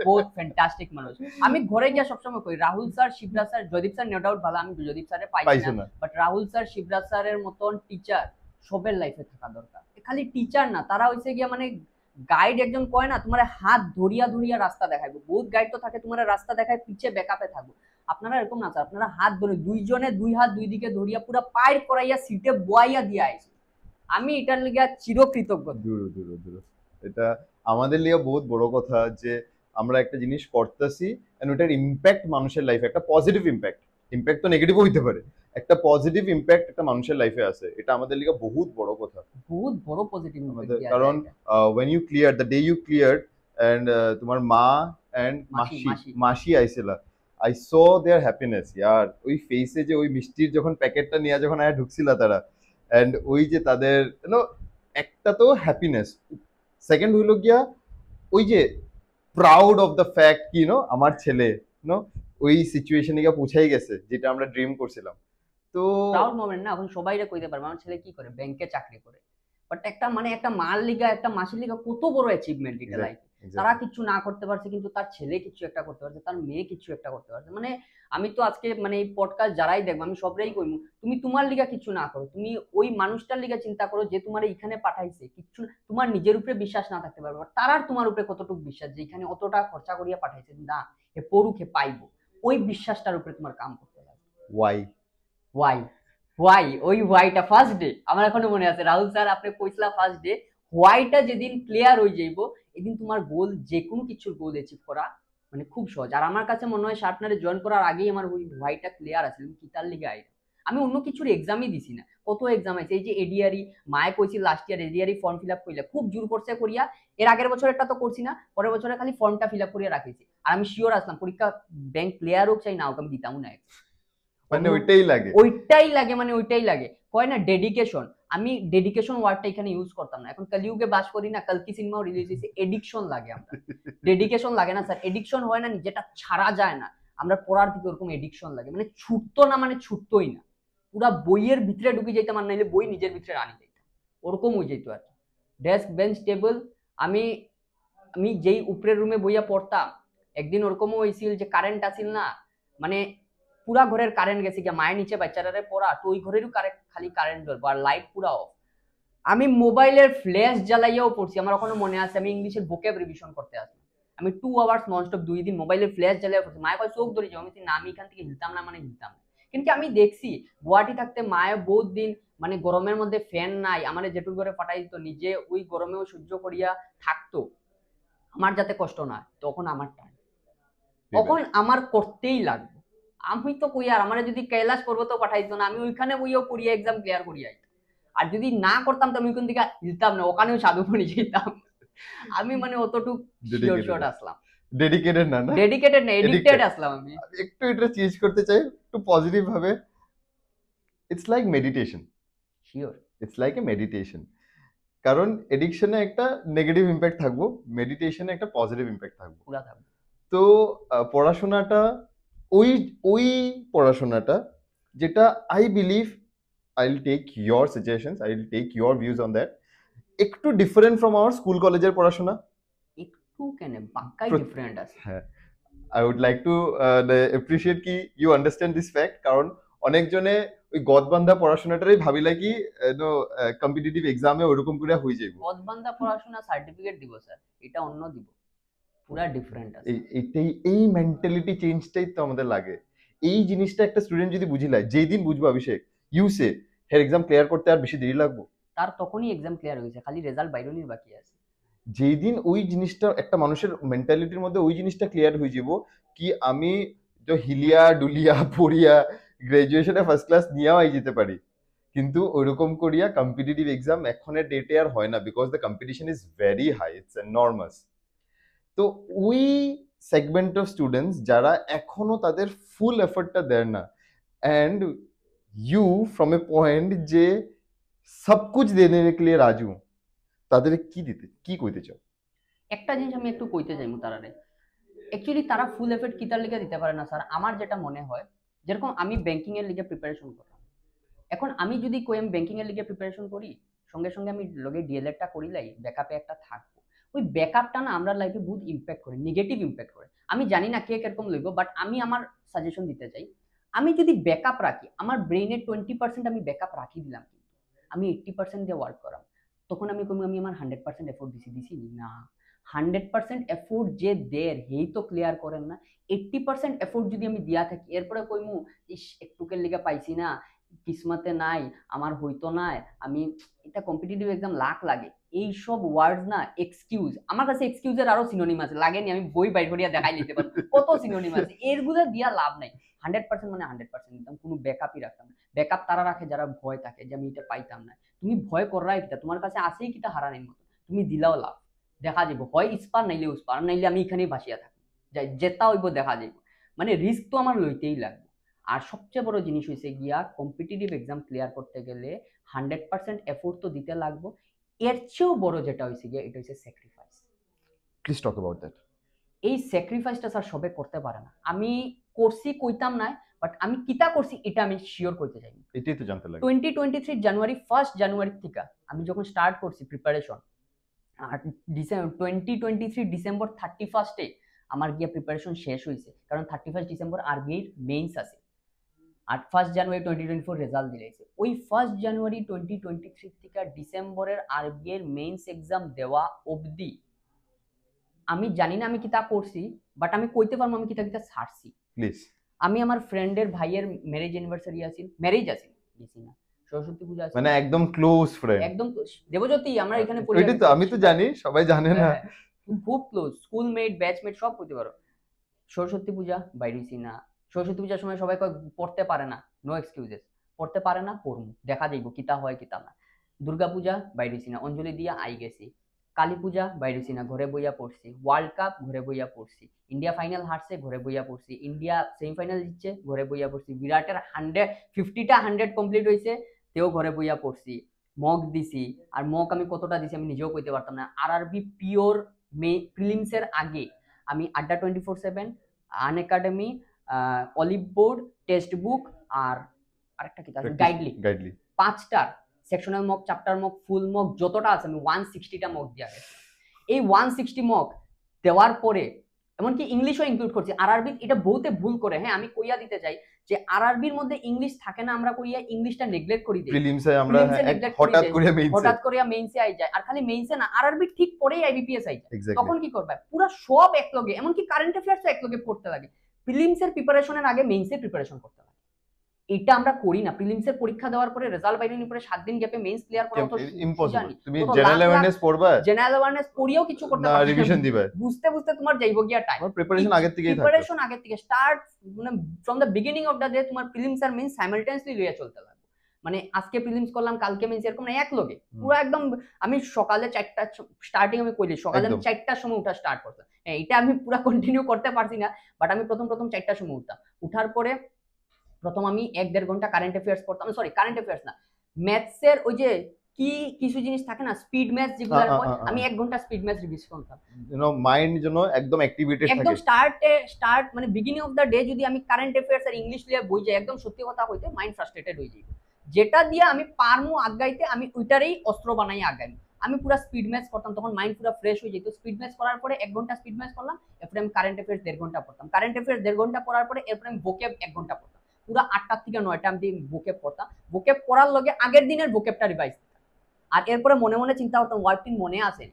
বহুত ফ্যান্টাস্টিক মানুষ। আমি ঘরে গিয়া সবসময় কই Rahul sir, Shivraj sir, Joydeep sir no doubt ভালো, আমি জয়দীপ স্যারের পাইছি না, বাট রাহুল স্যার, শিবরাজ স্যারের মতন টিচার সবের লাইফে থাকা দরকার। খালি টিচার না, তারা হইছে গিয়া মানে গাইড একজন কয় না তোমার হাত ধরিয়া ধরিয়া রাস্তা দেখাইবো, বহুত গাইড তো থাকে তোমার রাস্তা দেখায় পিছে ব্যাকআপে থাকবো, আপনারা এরকম না স্যার, আপনারা হাত ধরে দুইজনে দুই হাত দুই দিকে ধরিয়া পুরো পায়ের করাইয়া সিটে বয়াইয়া দিয়ে আইছে, আমি এটার লিগে চিরকৃতজ্ঞ। দূর দূর দূর, এটা আমাদের লিগে বহুত বড় কথা যে আমরা একটা জিনিস করতেছি এন্ড ওটার ইম্প্যাক্ট মানুষের লাইফে একটা পজিটিভ ইম্প্যাক্ট, ইম্প্যাক্ট তো নেগেটিভও হইতে পারে, একটা পজিটিভ ইম্প্যাক্ট একটা মানুষের লাইফে আছে, এটা আমাদের লিগে বহুত বড় কথা। বহুত বড় পজিটিভ আমাদের কারণ when you clear the day you cleared and তোমার মা and মাসি আইছিলা, I saw their happiness ইয়ার, ওই ফেসে যে ওই মিষ্টির যখন প্যাকেটটা নিয়ে যখন আয়া ঢুকছিলা তারা, এন্ড ওই যে তাদের একটা তো হ্যাপিনেস, সেকেন্ড হইলো গিয়া ওই যে প্রাউড অফ দ্য ফ্যাক্ট কি আমার ছেলে ওই সিচুয়েশনে গিয়ে পৌঁছাই গেছে যেটা আমরা ড্রিম করছিলাম। তো প্রাউড মোমেন্ট না, এখন সবাইরে কইতে পারবে আমার ছেলে কি করে, ব্যাংকে চাকরি করে, বাট একটা মানে একটা মার লিগা একটা মাসির লিগা কত বড় অ্যাচিভমেন্ট এটা লাইফে, তারা কিছু না করতে পারছে কিন্তু তার ছেলে কিছু একটা করতে পারছে, তার মেয়ে কিছু একটা করতে পারছে। মানে আমি তো আজকে মানে এই পডকাস্ট যারাই দেখবো আমি সবরাই কইমু, তুমি তোমার লিগা কিছু না করো, তুমি ওই মানুষটার লিগা চিন্তা করো যে তোমার এখানে পাঠাইছে, কিছু তোমার নিজের উপরে বিশ্বাস না থাকতে পারবে, তার আর তোমার উপরে কতটুকু বিশ্বাস যে এখানে অতটা খরচা করিয়া পাঠাইছে, না এ পড়ুকে পাইবো, ওই বিশ্বাসটার উপরে তোমার কাম করতে হবে। ওয়াই ওয়াই ওই ওয়াইটা ফার্স্ট ডে আমার এখনো মনে আছে, রাহুল স্যার আপনি কইছিলা ফার্স্ট ডে হোয়াইটা যেদিন ক্লিয়ার হয়ে যাইব এদিন তোমার গোল যে কোনো কিছুর গোল অ্যাচিভ করা মানে খুব সহজ। আর আমার কাছে মনে হয় শার্পনারে জয়েন করার আগেই আমার ওই হোয়াইটটা ক্লিয়ার আছে, কি তার লিগে আই আমি অন্য কিছুর এক্সামই দিছি না, কত এক্সাম আছে, এই যে এডিআরই মায়ে কইছি last year এডিআরই form fill up করিলা খুব জোর করছে করিয়া, এর আগের বছর একটা তো করছি না, পরের বছরে খালি ফর্মটা ফিল আপ করিয়া রাখিছি, আর আমি শিওর আসলাম পরীক্ষা ব্যাংক ক্লিয়ার হোক চাই না হোক আমি দিতাম না, মানে ওইটাই লাগে মানে ওইটাই লাগে, কয় না ডেডিকেশন, আমি ডেডিকেশন ওয়ার্ডটা এখানে ইউজ করতাম না, এখন কলিযুগে বাস করি না, কালকি সিনেমাও রিলিজ হয়েছে, এডিকশন লাগে, আমরা ডেডিকেশন লাগে না স্যার, এডিকশন হয় না যেটা ছাড়া যায় না, আমরা পড়ার দিকে ওরকম এডিকশন লাগে, মানে ছুটতো না মানে ছুটতোই না, পুরা বইয়ের ভিতরে ঢুকে যাইতাম আর নাইলে বই নিজের ভিতরে আনি যাইতাম, ওরকম হয়ে যেত আর কি। ডেস্ক বেঞ্চ টেবিল, আমি আমি যেই উপরের রুমে বইয়া পড়তাম একদিন ওরকমও হয়েছিল যে কারেন্ট আসিল না, মানে পুরা ঘরের কারেন্ট গেছে গিয়া, মায়ের নিচে বাচ্চারা পড়া তো ওই ঘরেরও খালি কারেন্ট জ্বলবো আর লাইট পুরা অফ, আমি মোবাইলের ফ্ল্যাশ জ্বালাইয়াও পড়ছি, আমার ওখানে মনে আছে আমি ইংলিশের ভোকেব রিভিশন করতে আসি, আমি 2 আওয়ার্স ননস্টপ 2 দিন মোবাইলের ফ্ল্যাশ জ্বালাইয়া পড়ছি, মায়ের কয় চোখ ধরে যাও, আমি না আমি এখান থেকে হিলতাম না মানে হিলতাম না, কিন্তু আমি দেখছি গুয়াহাটি থাকতে মায়ের বহুত দিন মানে গরমের মধ্যে ফ্যান নাই, আমার জেঠুর ঘরে পাঠাই দিত, নিজে ওই গরমেও সহ্য করিয়া থাকতো, আমার যাতে কষ্ট না তখন আমার টাইম, তখন আমার করতেই লাগবে, আমি তো কই আর আমার যদি কৈলাস পর্বত পাঠাইতো না আমি ওইখানে বইও পড়িয়া এক্সাম ক্লিয়ার করিয়া আইতাম, আর যদি না করতাম তো আমি কোন দিকে হিলতাম না, ওখানেও সাধু পড়ে যেতাম, আমি মানে অতটুক শিওর শট আসলাম, ডেডিকেটেড না এডিক্টেড আসলাম আমি। একটু এটা চেঞ্জ করতে চাই একটু পজিটিভ ভাবে, it's like meditation, sure it's like a meditation, কারণ এডিকশনে একটা নেগেটিভ ইম্প্যাক্ট থাকবো, মেডিটেশনে একটা পজিটিভ ইম্প্যাক্ট থাকবো, পুরা থাকবে। তো পড়াশোনাটা ওই ওই পড়াশোনাটা যেটা I believe I will take your suggestions, I will take your views on that, একটু ডিফারেন্ট ফ্রম আওয়ার স্কুল কলেজের পড়াশোনা, একটু কেন বাক্কাই ডিফারেন্ট আছে। হ্যাঁ, I would like to appreciate কি ইউ আন্ডারস্ট্যান্ড দিস ফ্যাক্ট, কারণ অনেকজনে ওই গদবান্ধা পড়াশোনাটাই ভাবিলা কি কম্পিটিটিভ এক্সামে ওরকম করে হয়ে যাবে, গদবান্ধা পড়াশোনা সার্টিফিকেট দিব স্যার, এটা অন্য দিব, পুরা ডিফারেন্ট আছে, এই মেন্টালিটি চেঞ্জটাই তো আমাদের লাগে, এই জিনিসটা একটা স্টুডেন্ট যদি বুঝিলায়, যেই দিন বুঝবো Abhishek you say her exam clear করতে আর বেশি দেরি লাগবো, তার তখনই এক্সাম ক্লিয়ার হয়েছে, খালি রেজাল্ট বাইরনির বাকি আছে, যেই দিন ওই জিনিসটা একটা মানুষের মেন্টালিটির মধ্যে ওই জিনিসটা ক্লিয়ার হয়ে যাব কি আমি তো হিলিয়া ডুলিয়া পড়িয়া গ্রাজুয়েশনে ফার্স্ট ক্লাস নিয়েও আই যেতে পারি, কিন্তু ওইরকম করিয়া কম্পিটিটিভ এক্সাম এখনের ডেটে আর হয় না, because the competition is very high, it's enormous. তো ওই সেগমেন্ট অফ স্টুডেন্টস যারা এখনো তাদের ফুল এফর্টটা দেয় না, and you from a point যে সব কুছ দেনে কে লিয়ে রাজু, তাদের কি কইতে চাও? একটা জিনিস আমি একটু কইতে চাইমু তারারে, অ্যাকচুয়ালি তারা ফুল এফর্ট কিতার লিগে দিতে পারে না স্যার, আমার যেটা মনে হয় যেরকম আমি ব্যাংকিং এর লিগে প্রিপারেশন করলাম, এখন আমি যদি কই আমি ব্যাংকিং এর লিগে প্রিপারেশন করি সঙ্গে সঙ্গে আমি লগে ডিএলএডটা করিলাই ব্যাকআপে একটা থাকবো, ওই ব্যাকআপটা না আমরা লাইফে বহুত ইম্প্যাক্ট করে, নেগেটিভ ইম্প্যাক্ট করে, আমি জানি না কে কিরকম লইব, বাট আমি আমার সাজেশন দিতে চাই, আমি যদি ব্যাকআপ রাখি আমার ব্রেইনের 20% আমি ব্যাকআপ রাখি দিলাম, কিন্তু আমি 80% দিয়ে ওয়ার্ক করাম, তখন আমি কমি আমি আমার 100% এফোর্ট দিছি না। 100% এফোর্ট যে দের হেই তো ক্লিয়ার করেন না। 80% এফোর্ট যদি আমি দিয়া থাকি এরপরে কইমু ইস একটুকের লিগা পাইছি না, কিসমতে নাই, আমার হইতো নাই, আমি এটা কম্পিটিটিভ এক্সাম লাখ লাগে, এইসব ওয়ার্ডস না এক্সকিউজ। আমার কাছে এক্সকিউজের আরো সিনোনিম আছে, লাগেনি আমি বই বাইর করিয়া দেখাই দিতে পারবো কত সিনোনিম আছে, এরগুলো দিয়া লাভ নাই। 100% মানে 100% দিতাম, কোনো ব্যাকআপই রাখতাম না। ব্যাকআপ তারা রাখে যারা ভয় থাকে যে আমি এটা পাইতাম না। তুমি ভয় কররাই কিটা, তোমার কাছে আসেই কিটা হারানির মতো, তুমি দিলাও লাভ, দেখা যাবো হয় ইস্পার নাইলে উস্পার, নাইলে আমি এখানেই ভাসিয়া থাকি, যাই জেতা হইব দেখা যাইব, মানে রিস্ক তো আমার লইতেই লাগবে। আর সবচেয়ে বড় জিনিস হয়েছে গিয়া কম্পিটিটিভ এক্সাম ক্লিয়ার করতে গেলে 100% এফোর্ট তো দিতে লাগবো। এর চেয়েও বড় যেটা হয়েছে গিয়া এটা হচ্ছে sacrifice. Please talk about that. এই স্যাক্রিফাইসটা স্যার সবে করতে পারে না। আমি করছি কইতাম না, বাট আমি কিতা করছি এটা আমি শিওর করতে চাই। এটাই তো জানতে লাগে। 2023 জানুয়ারি 1 জানুয়ারি থেকে আমি যখন স্টার্ট করছি প্রিপারেশন, আর ডিসেম্বর 2023 ডিসেম্বর 31 আমার গিয়া প্রিপারেশন শেষ হয়েছে, কারণ 31 ডিসেম্বর আরবিআইর মেইনস আছে, আর 1 জানুয়ারি 2024 রেজাল্ট দিয়েছে। ওই 1 জানুয়ারি 2023 থেকে ডিসেম্বরের আরবিআইর মেইনস এক্সাম দেওয়া অবধি আমি জানি না আমি কিতা করছি, বাট আমি কইতে পারবো আমি কিতা কিতা ছাড়ছি। প্লিজ। আমি আমার ফ্রেন্ডের ভাইয়ের ম্যারেজ অ্যানিভার্সারি আছিল, ম্যারেজ আছিল, গেছি না, সরস্বতী পূজা আছিল, মানে একদম ক্লোজ ফ্রেন্ড, একদম দেবজ্যোতি, আমরা এখানে এটাই তো আমি তো জানি, সবাই জানে না, খুব ক্লোজ, স্কুলমেট ব্যাচমেট সব কইতে পারো। সরস্বতী পূজা বাইরেছি না, সরস্বতী পূজার সময় সবাই কয় পড়তে পারে না, নো এক্সকিউজেস, পড়তে পারে না পড়মু, দেখা যাইব কিতা হয় কিতা না। দুর্গা পূজা বাইরেছি না, অঞ্জলি দিয়া আই গেছি। কালী পূজা বাইরেছি না, ঘরে বইয়া পড়ছি। ওয়ার্ল্ড কাপ ঘরে বইয়া পড়ছি। ইন্ডিয়া ফাইনাল হারছে, ঘরে বইয়া পড়ছি। ইন্ডিয়া সেমিফাইনাল জিতছে, ঘরে বইয়া পড়ছি। বিরাটের 150টা 100 কমপ্লিট হয়েছে, তেও ঘরে বইয়া পড়ছি। মক দিছি, আর মক আমি কতটা দিছি আমি নিজেও কইতে পারতাম না। আরআরবি পিওর প্রিলিমসের আগে আমি আড্ডা 24/7, Unacademy, Oliveboard, textbook, আর আরেকটা কি আছে গাইডলি, 5টার sectional mock, chapter mock, full mock যতটা আছে আমি 160টা মক দিয়া গেছি। এই 160 মক দেওয়ার পরে এমনকি ইংলিশও ইনক্লুড করছি। আরআরবি এটা বহুতে ভুল করে, হ্যাঁ আমি কইয়া দিতে চাই যে আরআরবির মধ্যে ইংলিশ থাকে না, আমরা কইয়া ইংলিশটা নেগলেক্ট করি দেই, প্রিলিমসে আমরা হঠাৎ করে মেইনসে আই যায়, আর খালি মেইনসে না আরআরবি ঠিক পরেই আইবিপিএস আই যায়। Exactly. তখন কি করবে, পুরো সব একলগে, এমনকি কারেন্ট অ্যাফেয়ার্সও একলগে পড়তে লাগে। প্রিলিমসের প্রিপারেশনের আগে মেইনসের প্রিপারেশন করতে লাগে, এটা আমরা করি না। প্রিলিমসের পরীক্ষা দেওয়ার পরে রেজাল্ট বাইরের পরে 7 দিন গ্যাপে মেইনস ক্লিয়ার করা তো ইম্পসিবল। তুমি জেনারেল অ্যাওয়ারনেস পড়বা, জেনারেল অ্যাওয়ারনেস পড়িও কিছু করতে পারবে না, রিভিশন দিবা, বুঝতে বুঝতে তোমার যাইবো গিয়া টাইম। প্রিপারেশন আগে থেকেই থাকে, প্রিপারেশন আগে থেকে স্টার্ট, মানে from the beginning of the day তোমার প্রিলিমস আর মেইনস সাইমালটেনিয়াসলি লইয়া চলতে লাগবে। মানে আজকে প্রিলিমস করলাম, কালকে মেইনস, এরকম না, এক লগে পুরো একদম। আমি সকালে 4টা স্টার্টিং, আমি কইলি সকালে আমি 4টার সময় উঠা স্টার্ট করতাম। হ্যাঁ এটা আমি পুরো কন্টিনিউ করতে পারছি না, বাট আমি প্রথম 4টার সময় উঠতাম। উঠার পরে প্রথম আমি 1-1.5 ঘন্টা কারেন্ট অ্যাফেয়ার্স পড়তাম, সরি কারেন্ট অ্যাফেয়ার্স না, ম্যাথসের ওই যে কি কিছু জিনিস থাকে না, স্পিড ম্যাথস যেগুলো হয়, আমি 1 ঘন্টা স্পিড ম্যাথস রিভিশন করতাম, মাইন্ড যেন একদম অ্যাক্টিভেটেড থাকে। একদম স্টার্ট মানে বিগিনিং অফ দ্য ডে যদি আমি কারেন্ট অ্যাফেয়ার্স আর ইংলিশ লিয়ে বই যাই, একদম সত্যি কথা হইতে মাইন্ড ফ্রাস্ট্রেটেড হয়ে যায়। যেটা দিয়ে আমি পারমু আগাইতে, আমি ওইটারই অস্ত্র বানাই আগাই। আমি পুরো স্পিড ম্যাথস করতাম, তখন মাইন্ড পুরো ফ্রেশ হয়ে যেত। স্পিড ম্যাথস করার পরে 1 ঘন্টা স্পিড ম্যাথস করলাম, এরপরে আমি কারেন্ট অ্যাফেয়ার্স 1.5 ঘন্টা পড়তাম। কারেন্ট অ্যাফেয়ার্স 1.5 ঘন্টা পড়ার পরে এরপরে আমি ভোকেব 1 ঘন্টা পড়তাম। পুরো 8টা থেকে 9টা আমি ভোকেব পড়তাম। ভোকেব পড়ার লগে আগের দিনের ভোকেবটা রিভাইজ দিতাম, আর এরপরে মনে মনে চিন্তা করতাম ওয়ার্ডটি মনে আছে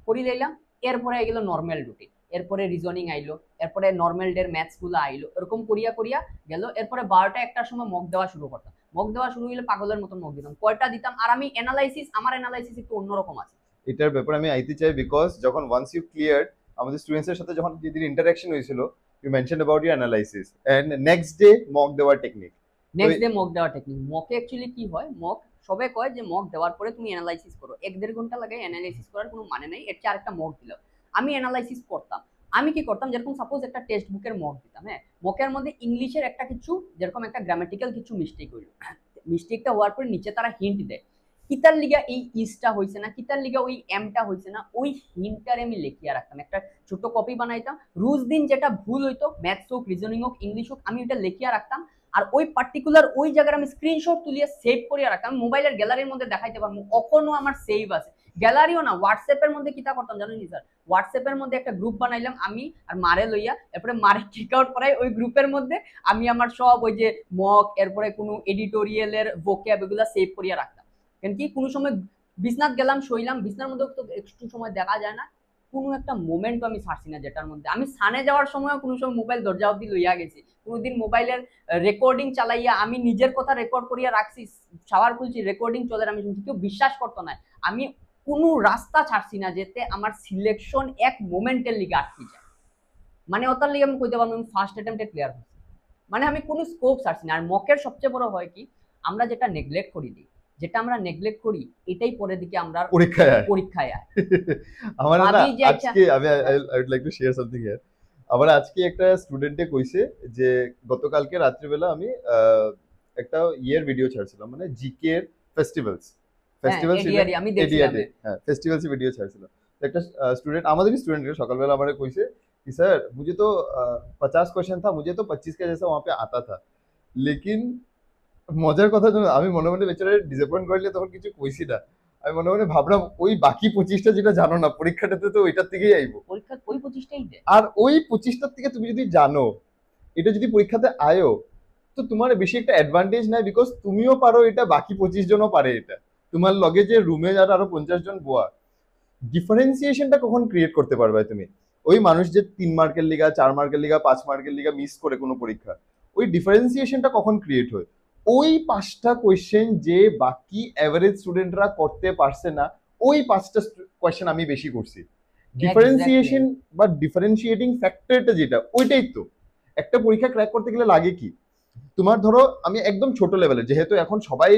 করি লইলাম। এরপরে এগুলো নর্মাল রুটিন, এরপরে রিজনিং আইলো, এরপরে নর্মাল ডের ম্যাথস গুলো আইলো, এরকম করিয়া করিয়া গেল। এরপরে 12টা 1টার সময় মক দেওয়া শুরু করতাম। মক দেওয়া শুরু হইলে পাগলের মতন মক দিতাম, কয়টা দিতাম। আর আমি অ্যানালাইসিস, আমার অ্যানালাইসিস একটু অন্যরকম আছে। এটার ব্যাপারে আমি আইতে চাই, বিকজ যখন ওয়ান্স ইউ ক্লিয়ার, আমাদের স্টুডেন্টসের সাথে যখন যেদিন ইন্টারঅ্যাকশন হয়েছিল, you mention about your analysis and next day mock দেওয়ার টেকনিক। নেক্সট ডে মক দেওয়ার টেকনিক, মকে অ্যাকচুয়ালি কি হয়, মক সবে কয় যে মক দেওয়ার পরে তুমি অ্যানালাইসিস করো, 1-1.5 ঘন্টা লাগে অ্যানালাইসিস করার, কোনো মানে নাই। এর চেয়ে আরেকটা মক দিল, আমি অ্যানালাইসিস করতাম। আমি কি করতাম, যেরকম সাপোজ একটা টেক্সট বুকের মক দিতাম, হ্যাঁ মকের মধ্যে ইংলিশের একটা কিছু, যেরকম একটা গ্রামাটিক্যাল কিছু মিস্টেক হইল, মিস্টেকটা হওয়ার পরে নিচে তারা হিন্ট দেয়, কিতার লিগা এই ইসটা হইছে না, কিতার লিগা ওই এমটা হইছে না, ওই হিন্টটারে আমি লিখিয়া রাখতাম, একটা ছোট কপি বানাইতাম। রোজ দিন যেটা ভুল হইতো, ম্যাথস হোক, রিজনিং হোক, ইংলিশ হোক, আমি ওইটা লিখিয়া রাখতাম। আর ওই পার্টিকুলার ওই জায়গায় আমি স্ক্রিনশট তুলিয়ে সেভ করিয়া রাখতাম, মোবাইলের গ্যালারির মধ্যে দেখাইতে পারবো, কখনো আমার সেভ আছে। গ্যালারিও না, হোয়াটসঅ্যাপের মধ্যে কিতা করতাম জানেন স্যার, হোয়াটসঅ্যাপের মধ্যে একটা গ্রুপ বানাইলাম আমি আর মারে লইয়া, এরপরে মারে কিক আউট করাই, ওই গ্রুপের মধ্যে আমি আমার সব ওই যে মক, এরপরে কোনো এডিটোরিয়ালের ভোক্যাব এগুলা সেভ করিয়া রাখতাম। কেন কি কোনো সময় বিছনাত গেলাম, শুইলাম, বিছনার মধ্যে তো একটু সময় দেখা যায় না, কোনো একটা মোমেন্টও আমি ছাড়ছি না যেটার মধ্যে আমি সানে যাওয়ার সময়ও কোনো সময় মোবাইল দরজা অব্দি লইয়া গেছি, কোনোদিন মোবাইলের রেকর্ডিং চালাইয়া আমি নিজের কথা রেকর্ড করিয়া রাখছি, শাওয়ার খুলছি, রেকর্ডিং চলে, আমি শুনছি, কেউ বিশ্বাস করতো না। আমি কোনো রাস্তা ছাড়ছি না যেতে আমার সিলেকশন এক মোমেন্টের লিগে আটকে যায়, মানে ওটার লিগে আমি কইতে পারবো আমি ফার্স্ট অ্যাটেম্পটে ক্লিয়ার হচ্ছি, মানে আমি কোনো স্কোপ ছাড়ছি না। আর মকের সবচেয়ে বড় হয় কি, আমরা যেটা নেগলেক্ট করি দিই, যেটা আমরা নেগলেক্ট করি এটাই পরের দিকে আমরা পরীক্ষায় আয়। আমার না ভাবি যে আচ্ছা, আজকে আমি I would like to share something here. আমার আজকে একটা স্টুডেন্টে কইছে যে গতকালকে রাত্রিবেলা আমি একটা ইয়ের ভিডিও ছাড়ছিলাম, মানে জিকে এর ফেস্টিভ্যালস এডিআরই আমি দেখছিলাম। হ্যাঁ ফেস্টিভ্যালস ভিডিও ছাড়ছিলাম। তো একটা স্টুডেন্ট, আমাদেরই স্টুডেंट সকালবেলা আমারে কইছে कि सर मुझे तो 50 क्वेश्चन था, मुझे तो 25 का जैसा वहां पे आता था, लेकिन মজার কথা জানো, আমি মনে মনে বেচারা ডিসঅ্যাপয়েন্ট করলে তখন কিছু কইছি না। আমি মনে মনে ভাবলাম ওই বাকি 25টা যেটা জানো না পরীক্ষাটাতে তো ওইটার থেকেই আইবো। পরীক্ষা ওই 25টাই দেয়। আর ওই 25টার থেকে তুমি যদি জানো, এটা যদি পরীক্ষাতে আয়ো, তো তোমার বেশি একটা অ্যাডভান্টেজ নাই, বিকজ তুমিও পারো এটা, বাকি 25 জনও পারে এটা। তোমার লগে যে রুমে যারা আরো 50 জন বোয়া, ডিফারেন্সিয়েশনটা কখন ক্রিয়েট করতে পারবে তুমি? ওই মানুষ যে 3 মার্কের লিগা, 4 মার্কের লিগা, 5 মার্কের লিগা মিস করে কোনো পরীক্ষা, ওই ডিফারেন্সিয়েশনটা কখন ক্রিয়েট হয়? ওই 5টা কোয়েশ্চেন যে বাকি এভারেজ স্টুডেন্টরা করতে পারছে না, ওই 5টা কোয়েশ্চেন আমি বেশি করছি। ডিফারেন্সিয়েশন বা ডিফারেন্সিয়েটিং ফ্যাক্টরটা যেটা, ওইটাই তো একটা পরীক্ষা ক্র্যাক করতে গেলে লাগে কি। তোমার ধরো আমি একদম ছোট লেভেলের, যেহেতু এখন সবাই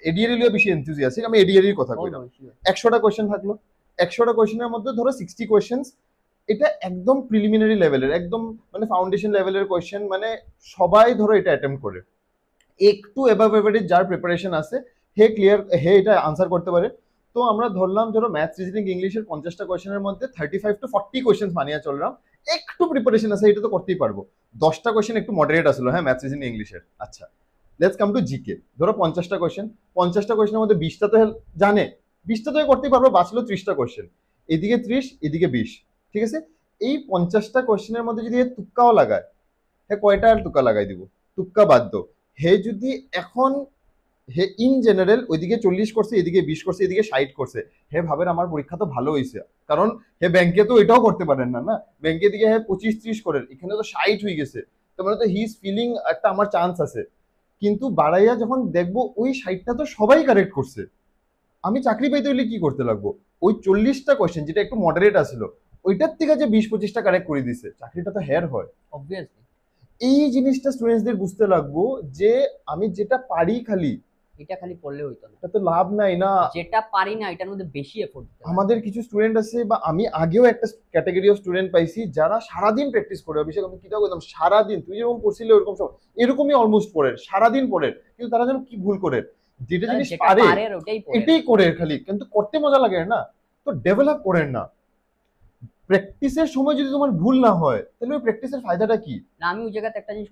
এডিআরই লিয়ে বেশি এনথুজিয়াস্টিক, আমি এডিআরই কথা কইলাম। 100টা কোয়েশ্চেন থাকলো, 100টা কোয়েশ্চেনের মধ্যে ধরো 60 কোয়েশ্চেন্স এটা একদম প্রিলিমিনারি লেভেলের, একদম মানে ফাউন্ডেশন লেভেলের কোয়েশ্চেন, মানে সবাই ধরো এটা অ্যাটেম্প্ট করে। একটু এভাব এভারেজ যার প্রিপারেশন আছে, হে এটা আনসার করতে পারে। তো আমরা ধরলাম ধরো ম্যাথস, রিজনিং, ইংলিশের 50টা কোয়েশ্চেনের মধ্যে 35 টু 40 কোয়েশ্চেন মানিয়ে চললাম, একটু প্রিপারেশন আছে, এটা তো করতেই পারবো। 10টা কোয়েশ্চেন একটু মডারেট আসলো, হ্যাঁ, ম্যাথস, রিজনিং, ইংলিশের। আচ্ছা, লেটস কাম টু জিকে। ধরো 50টা কোয়েশ্চেন, 50টা কোয়েশ্চেনের মধ্যে 20টা তো জানে, 20টা তো করতেই পারবো, বাঁচলো 30টা কোয়েশ্চেন, এদিকে 30 এদিকে 20, ঠিক আছে। এই 50টা কোয়েশ্চেনের মধ্যে যদি তুক্কাও লাগায়, হ্যাঁ, কয়টা আর তুক্কা লাগাই দিব? তুক্কা বাদ দো। হে যদি এখন হে ইন জেনারেল ওইদিকে 40 করছে, এদিকে 20 করছে, এদিকে 60 করছে, হে ভাবেন আমার পরীক্ষা তো ভালো হয়েছে, কারণ হে ব্যাংকে তো এটাও করতে পারেন না, না ব্যাংকে দিকে হে 25-30 করেন, এখানে তো 60 হয়ে গেছে, তো মানে তো হি ইজ ফিলিং একটা আমার চান্স আছে। কিন্তু বাড়াইয়া যখন দেখবো ওই 60টা তো সবাই কারেক্ট করছে, আমি চাকরি পাইতে হলে কি করতে লাগবো? ওই 40টা কোয়েশ্চেন যেটা একটু মডারেট আসলো, ওইটার থেকে যে 20-25টা কারেক্ট করে দিছে, চাকরিটা তো হেয়ার হয় অবভিয়াসলি। এই জিনিসটা স্টুডেন্টসদের বুঝতে লাগবো যে আমি যেটা পারি খালি এটা খালি পড়লে হইতো না, এটা তো লাভ নাই না, যেটা পারি না এটার মধ্যে বেশি এফোর্ট দিতে হবে। আমাদের কিছু স্টুডেন্ট আছে, বা আমি আগেও একটা ক্যাটাগরি অফ স্টুডেন্ট পাইছি যারা সারাদিন প্র্যাকটিস করে, অভিষেক আমি কি বলতাম, সারাদিন তুই যেরকম পড়ছিলে ওরকম সব এরকমই অলমোস্ট পড়ে, সারাদিন পড়ে, কিন্তু তারা যেন কি ভুল করে, যেটা জিনিস পারে এটাই করে খালি, কিন্তু করতে মজা লাগে না, তো ডেভেলপ করেন না। প্র্যাকটিসের সময় যদি তোমার ভুল না হয়, তাহলে ওই প্র্যাকটিসের ফায়দাটা কি? না আমি ওই জায়গাতে একটা জিনিস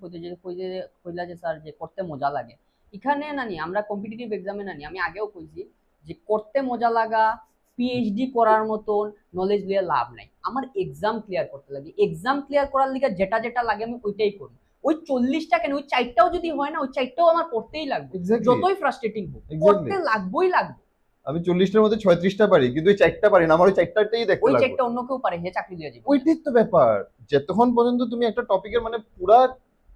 কইলা যে স্যার যে করতে মজা লাগে, এখানে নানি আমরা কম্পিটিটিভ এক্সামে নানি আমি আগেও কইছি যে করতে মজা লাগা, পিএইচডি করার মতন নলেজ লিয়ে লাভ নাই, আমার এক্সাম ক্লিয়ার করতে লাগে, এক্সাম ক্লিয়ার করার লিগে যেটা যেটা লাগে আমি ওইটাই করি। ওই 40টা কেন, ওই 4টাও যদি হয় না, ওই 4টাও আমার করতেই লাগবে, যতই ফ্রাস্ট্রেটিং হোক করতে লাগবেই লাগবে। আমি 40টার মধ্যে 36টা পারি, কিন্তু ওই 4টা পারি না, আমার ওই 4টাটাই দেখতে লাগবে। ওই 4টা অন্য কেউ পারে, হে চাকরি দিয়ে যাবে, ওইটাই তো ব্যাপার। যতক্ষণ পর্যন্ত তুমি একটা টপিকের মানে পুরা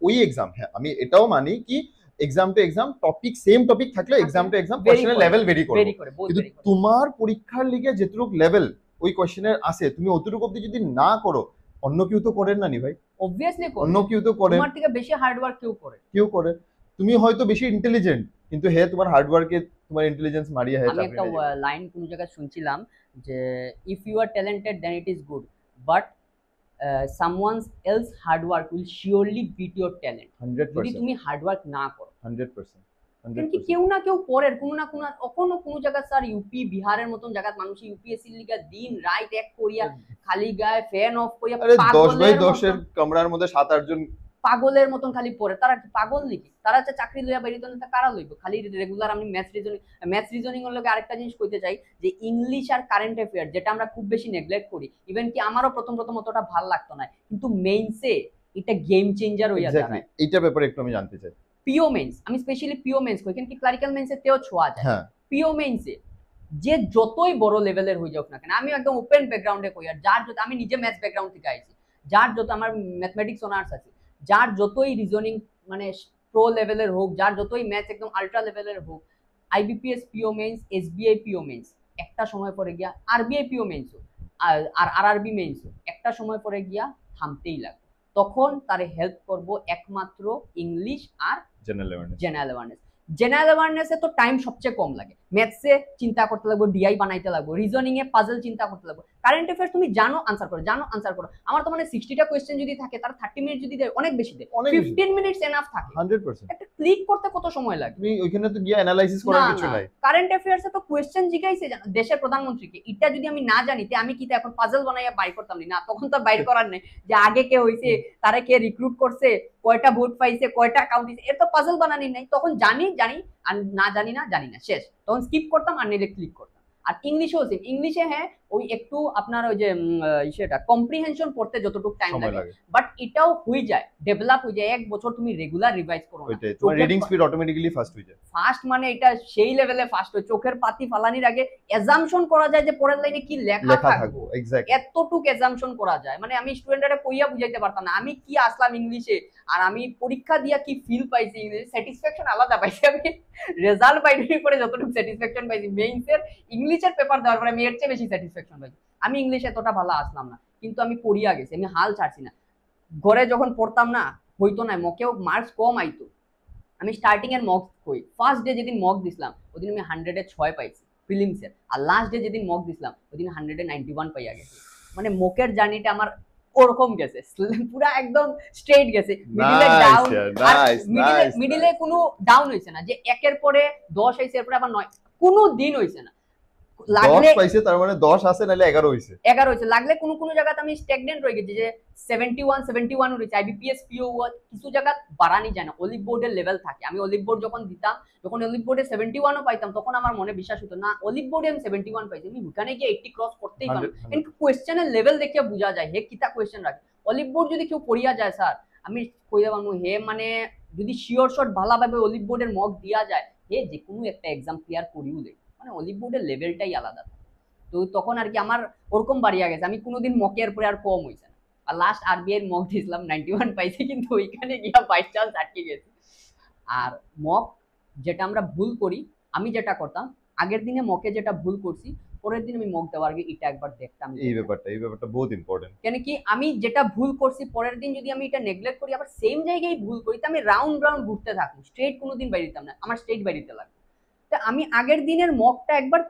ওই এক্সাম, হ্যাঁ আমি এটাও মানি কি exam to exam topic, same topic থাকলে এক্সাম টু এক্সাম কোশ্চেনের লেভেল ভেরি করে, কিন্তু তোমার পরীক্ষার লিগে যেটুকু লেভেল ওই কোশ্চেনের আছে, তুমি অতটুকু অবধি যদি না করো, অন্য কেউ তো করেন না নি ভাই, অবভিয়াসলি করে, অন্য কেউ তো করে, তোমার থেকে বেশি হার্ড ওয়ার্ক কেউ করে। তুমি হয়তো বেশি ইন্টেলিজেন্ট, কিন্তু হে তোমার হার্ড ওয়ার্কে তোমার ইন্টেলিজেন্স মারিয়ে হে। আমি একটা লাইন কোন জায়গায় শুনছিলাম যে if you are talented then it is good, but someone else hard work will surely beat your talent. 100%, যদি তুমি হার্ড ওয়ার্ক না করো 100%, কিন্তু কেউ না কেউ পড়ের কোনো না কোনো জায়গা স্যার ইউপি বিহারের মতন জায়গাত মানুষ ইউপিএসসি লিগা দিন রাত এক করিয়া খালি গায়ে ফ্যান অফ করিয়া, আরে 10/10 এর কামরার মধ্যে 7-8 জন পাগলের মতন খালি পড়ে, তারা কি পাগল নাকি? তারা হচ্ছে চাকরি লইয়া বেরিত না, কারা লইব? খালি রেগুলার আমি ম্যাথস রিজনিং এর লগে আরেকটা জিনিস কইতে চাই যে ইংলিশ আর কারেন্ট অ্যাফেয়ার যেটা আমরা খুব বেশি নেগলেক্ট করি, ইভেন কি আমারও প্রথম অতটা ভাল লাগতো না, কিন্তু মেইনসে এটা গেম চেঞ্জার হইয়া দাঁড়ায়। এইটা ব্যাপারে একটু আমি জানতে চাই। পিও মেইনস, আমি স্পেশালি পিও মেইনস কই, কেন কি ক্লারিক্যাল মেইনসে তেও ছোঁয়া যায়, পিও মেইনসে যে যতই বড় লেভেলের হয়ে যাক না কেন, আমি একদম ওপেন ব্যাকগ্রাউন্ডে কই, আর যার যত, আমি নিজে ম্যাথস ব্যাকগ্রাউন্ড থেকে আইছি, যার যত, আমার ম্যাথমেটিক্স অনার্স আছে, যার যতই রিজনিং মানে প্রো লেভেলের হোক, যার যতই ম্যাথস একদম আল্ট্রা লেভেলের হোক, IBPS PO mains, SBI PO mains, একটা সময় পরে গিয়া আরবিআই পিও মেইনস আর আরআরবি মেইনস একটা সময় পরে গিয়া থামতেই লাগবে। তখন তারে হেল্প করব একমাত্র ইংলিশ আর জেনারেল অ্যাওয়ারনেস। জেনারেল অ্যাওয়ারনেসে তো টাইম সবচেয়ে কম লাগে, ম্যাথসে চিন্তা করতে লাগবে, ডিআই বানাইতে লাগবে, রিজনিং এ পাজল চিন্তা করতে লাগবে, কারেন্ট অ্যাফেয়ার্স তুমি জানো আনসার করো, জানো আনসার করো। আমার তো মানে 60টা কোয়েশ্চেন যদি থাকে তার 30 মিনিট যদি দেয়, অনেক বেশি দেয়, 15 মিনিটস এনাফ থাকে। 100% একটা ক্লিক করতে কত সময় লাগে? তুমি ওইখানে তো গিয়ে অ্যানালাইসিস করার কিছু নাই। কারেন্ট অ্যাফেয়ার্সে তো কোয়েশ্চেন জিগাইছে দেশের প্রধানমন্ত্রীকে, এটা যদি আমি না জানি আমি কি এখন পাজল বানাইয়া বাইর করতাম না? তখন তো বাইর করার নেই যে আগে কে হইছে, তারে কে রিক্রুট করছে, কয়টা ভোট পাইছে, কয়টা অ্যাকাউন্ট দিছে, এর তো পাজল বানানি নাই। তখন জানি আর না জানি না, শেষ। তখন স্কিপ করতাম আর নিলে ক্লিক করতাম। আর ইংলিশেও সেম, ইংলিশে হ্যাঁ ওই একটু আপনার ওই যে সেটা কম্প্রিহেনশন পড়তে যতটুকু টাইম লাগে, বাট এটাও হয়ে যায়, ডেভেলপ হয়ে যায়। এক বছর তুমি রেগুলার রিভাইজ করো, তোমার রিডিং স্পিড অটোমেটিক্যালি ফাস্ট হয়ে যায়। ফাস্ট মানে এটা সেই লেভেলে ফাস্ট হয়, চোখের পাতি ফালানির আগে অ্যাজাম্পশন করা যায় যে পরের লাইনে কি লেখা থাকবে, এক্স্যাক্টলি এতটুকু অ্যাজাম্পশন করা যায়। মানে আমি স্টুডেন্টরা কইয়া বুঝাইতে পারতাম না আমি কি আসলাম ইংলিশে, আর আমি পরীক্ষা দিয়া কি ফিল পাইছি, ইংলিশে স্যাটিসফ্যাকশন আলাদা পাইছি। আমি রেজাল্ট পাইনি পরে যতটুকু স্যাটিসফ্যাকশন পাইছি মেইনসের ইংলিশের পেপার দেওয়ার পরে আমি এর চেয়ে বেশি স্যাটিসফ্যাকশন পাইছি। আমি ইংলিশে এতটা ভালো আসলাম না, কিন্তু আমি পড়িয়া গেছি, আমি হাল ছাড়ছি না। ঘরে যখন পড়তাম না হইতো না, মকেও মার্কস কম আইতো, আমি স্টার্টিং এর মক কই, ফার্স্ট ডে যেদিন মক দিছিলাম ওদিন আমি 100-এ 6 পাইছি প্রিলিমসের, আর লাস্ট ডে যেদিন মক দিছিলাম ওদিন 100-এ 91 পাইয়া গেছি। মানে মকের জার্নিটা আমার ওরকম গেছে, পুরা একদম স্ট্রেট গেছে, মিডিলে ডাউন, মিডিলে কোনো ডাউন হইছে না যে একের পরে 10 হইছে এরপরে আবার 9, কোনো দিন হইছে না। লাগলে 10 পাইছে তার মানে 10 আছে নালে 11 হইছে, 11 হইছে। লাগলে কোন জায়গাতে আমি স্ট্যাগনেন্ট রয়ে গেছি যে 71 হইছে। আইবিপিএস পিও কিছু জায়গা বাড়ানি যায় না, অলিভ বোর্ডের লেভেল থাকে। আমি অলিভ বোর্ড যখন দিতাম, যখন অলিভ বোর্ডে 71ও পাইতাম, তখন আমার মনে বিশ্বাস হতো না অলিভ বোর্ডে আমি 71 পাইছি, আমি ওখানে গিয়ে 80 ক্রস করতেই পারবো। কিন্তু কোয়েশ্চেনের লেভেল দেখে বোঝা যায় হে কিতা কোয়েশ্চেন রাখে। অলিভ বোর্ড যদি কেউ পড়িয়া যায় স্যার, আমি কইতে পারবো হে মানে যদি শিওর শট ভালোভাবে অলিভ বোর্ডের মক দিয়া যায়, হে যে কোনো একটা এক্সাম ক্লিয়ার করিও দেয়। মানে অলিভ বোর্ডের লেভেলটাই আলাদা। তো তখন আর কি আমার ওরকম বাড়িয়া গেছে, আমি কোনোদিন মকের পরে আর কম হইছে না। আর লাস্ট আরবিআই মক দিয়েছিলাম 91 পাইছি, কিন্তু ওইখানে গিয়া বাই চান্স আটকে গেছে। আর মক যেটা আমরা ভুল করি, আমি যেটা করতাম আগের দিনে মকে যেটা ভুল করছি, পরের দিন আমি মক দেওয়ার আগে এটা একবার দেখতাম। এই ব্যাপারটা বহুত ইম্পর্টেন্ট, কেন কি আমি যেটা ভুল করছি পরের দিন যদি আমি এটা নেগলেক্ট করি, আবার সেম জায়গায় ভুল করি, তো আমি রাউন্ড ঘুরতে থাকবো, স্ট্রেট কোনোদিন বাইরিতাম না, আমার স্ট্রেট বাইরিতে লাগবে। তো আমি আগের দিনের মকটা একবার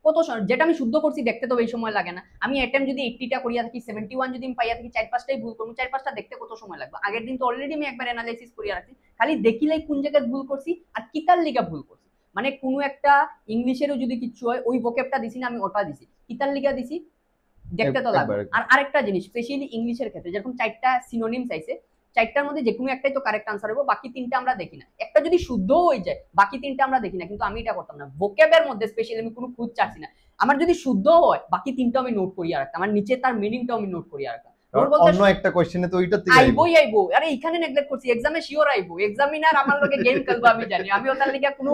কত যেটা আমি শুদ্ধ করছি দেখতে তো এই সময় লাগে না, আমি অ্যাটেম্প যদি 80টা করিয়া থাকি, 71 যদি আমি পাইয়া থাকি, 4-5টাই ভুল করবো, 4-5টা দেখতে কত সময় লাগবে? আগের দিন তো অলরেডি আমি একবার অ্যানালাইসিস করিয়া রাখছি, খালি দেখিলাই কোন জায়গায় ভুল করছি আর কিতার লিগা ভুল করছি। মানে কোনো একটা ইংলিশেরও যদি কিছু হয়, ওই ভোকেবটা দিছি না আমি ওটা দিছি, কিতার লিগা দিছি দেখতে তো লাগবে। আর আরেকটা জিনিস স্পেশালি ইংলিশের ক্ষেত্রে, যেরকম 4টা সিনোনিমস আইছে, 4টার মধ্যে যে কোনো একটাই তো কারেক্ট আনসার হবে, বাকি 3টা আমরা দেখি না। একটা যদি শুদ্ধ হয়ে যায় বাকি 3টা আমরা দেখি না, কিন্তু আমি এটা করতাম না। ভোকেবের মধ্যে স্পেশালি আমি কোনো খুঁজ চাচ্ছি না, আমার যদি শুদ্ধ হয় বাকি 3টা আমি নোট করিয়া রাখতাম, আমার নিচে তার মিনিংটাও আমি নোট করিয়া রাখতাম। অন্য একটা কোশ্চেনে তো ওইটা থেকে আইবো, আরে এখানে নেগলেক্ট করছি, এক্সামে শিওর আইবো, এক্সামিনার আমার লগে গেম খেলবো আমি জানি, আমি ওটার লিগে কোনো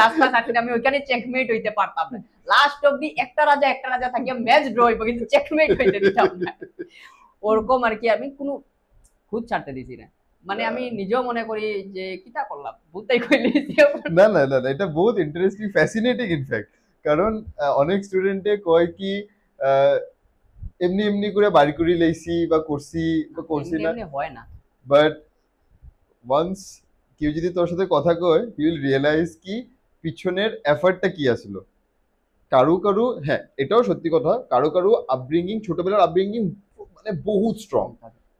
রাস্তা থাকি না, আমি ওইখানে চেকমেট হইতে পারতাম না। লাস্ট অবধি একটা রাজা থাকিয়া ম্যাচ ড্র হইব, কিন্তু চেকমেট হইতে দিতাম না। ওরকম আর কি, আমি কোনো খুদ ছাড়তে দিছি না। মানে আমি নিজেও মনে করি যে কিটা করলাম, ভূতাই কইলি। না এটা বহুত ইন্টারেস্টিং, ফ্যাসিনেটিং ইনফ্যাক্ট। কারণ অনেক স্টুডেন্টে কয় কি এমনি করে বাড়ি করে লইছি বা করছি না, হয় না। বাট ওয়ান্স কেউ যদি তোর সাথে কথা কয়, ইউ উইল রিয়েলাইজ কি পিছনের এফর্টটা কি আসলো। কারু হ্যাঁ এটাও সত্যি কথা, কারু আপব্রিঙ্গিং, ছোটবেলার আপব্রিঙ্গিং মানে বহুত স্ট্রং,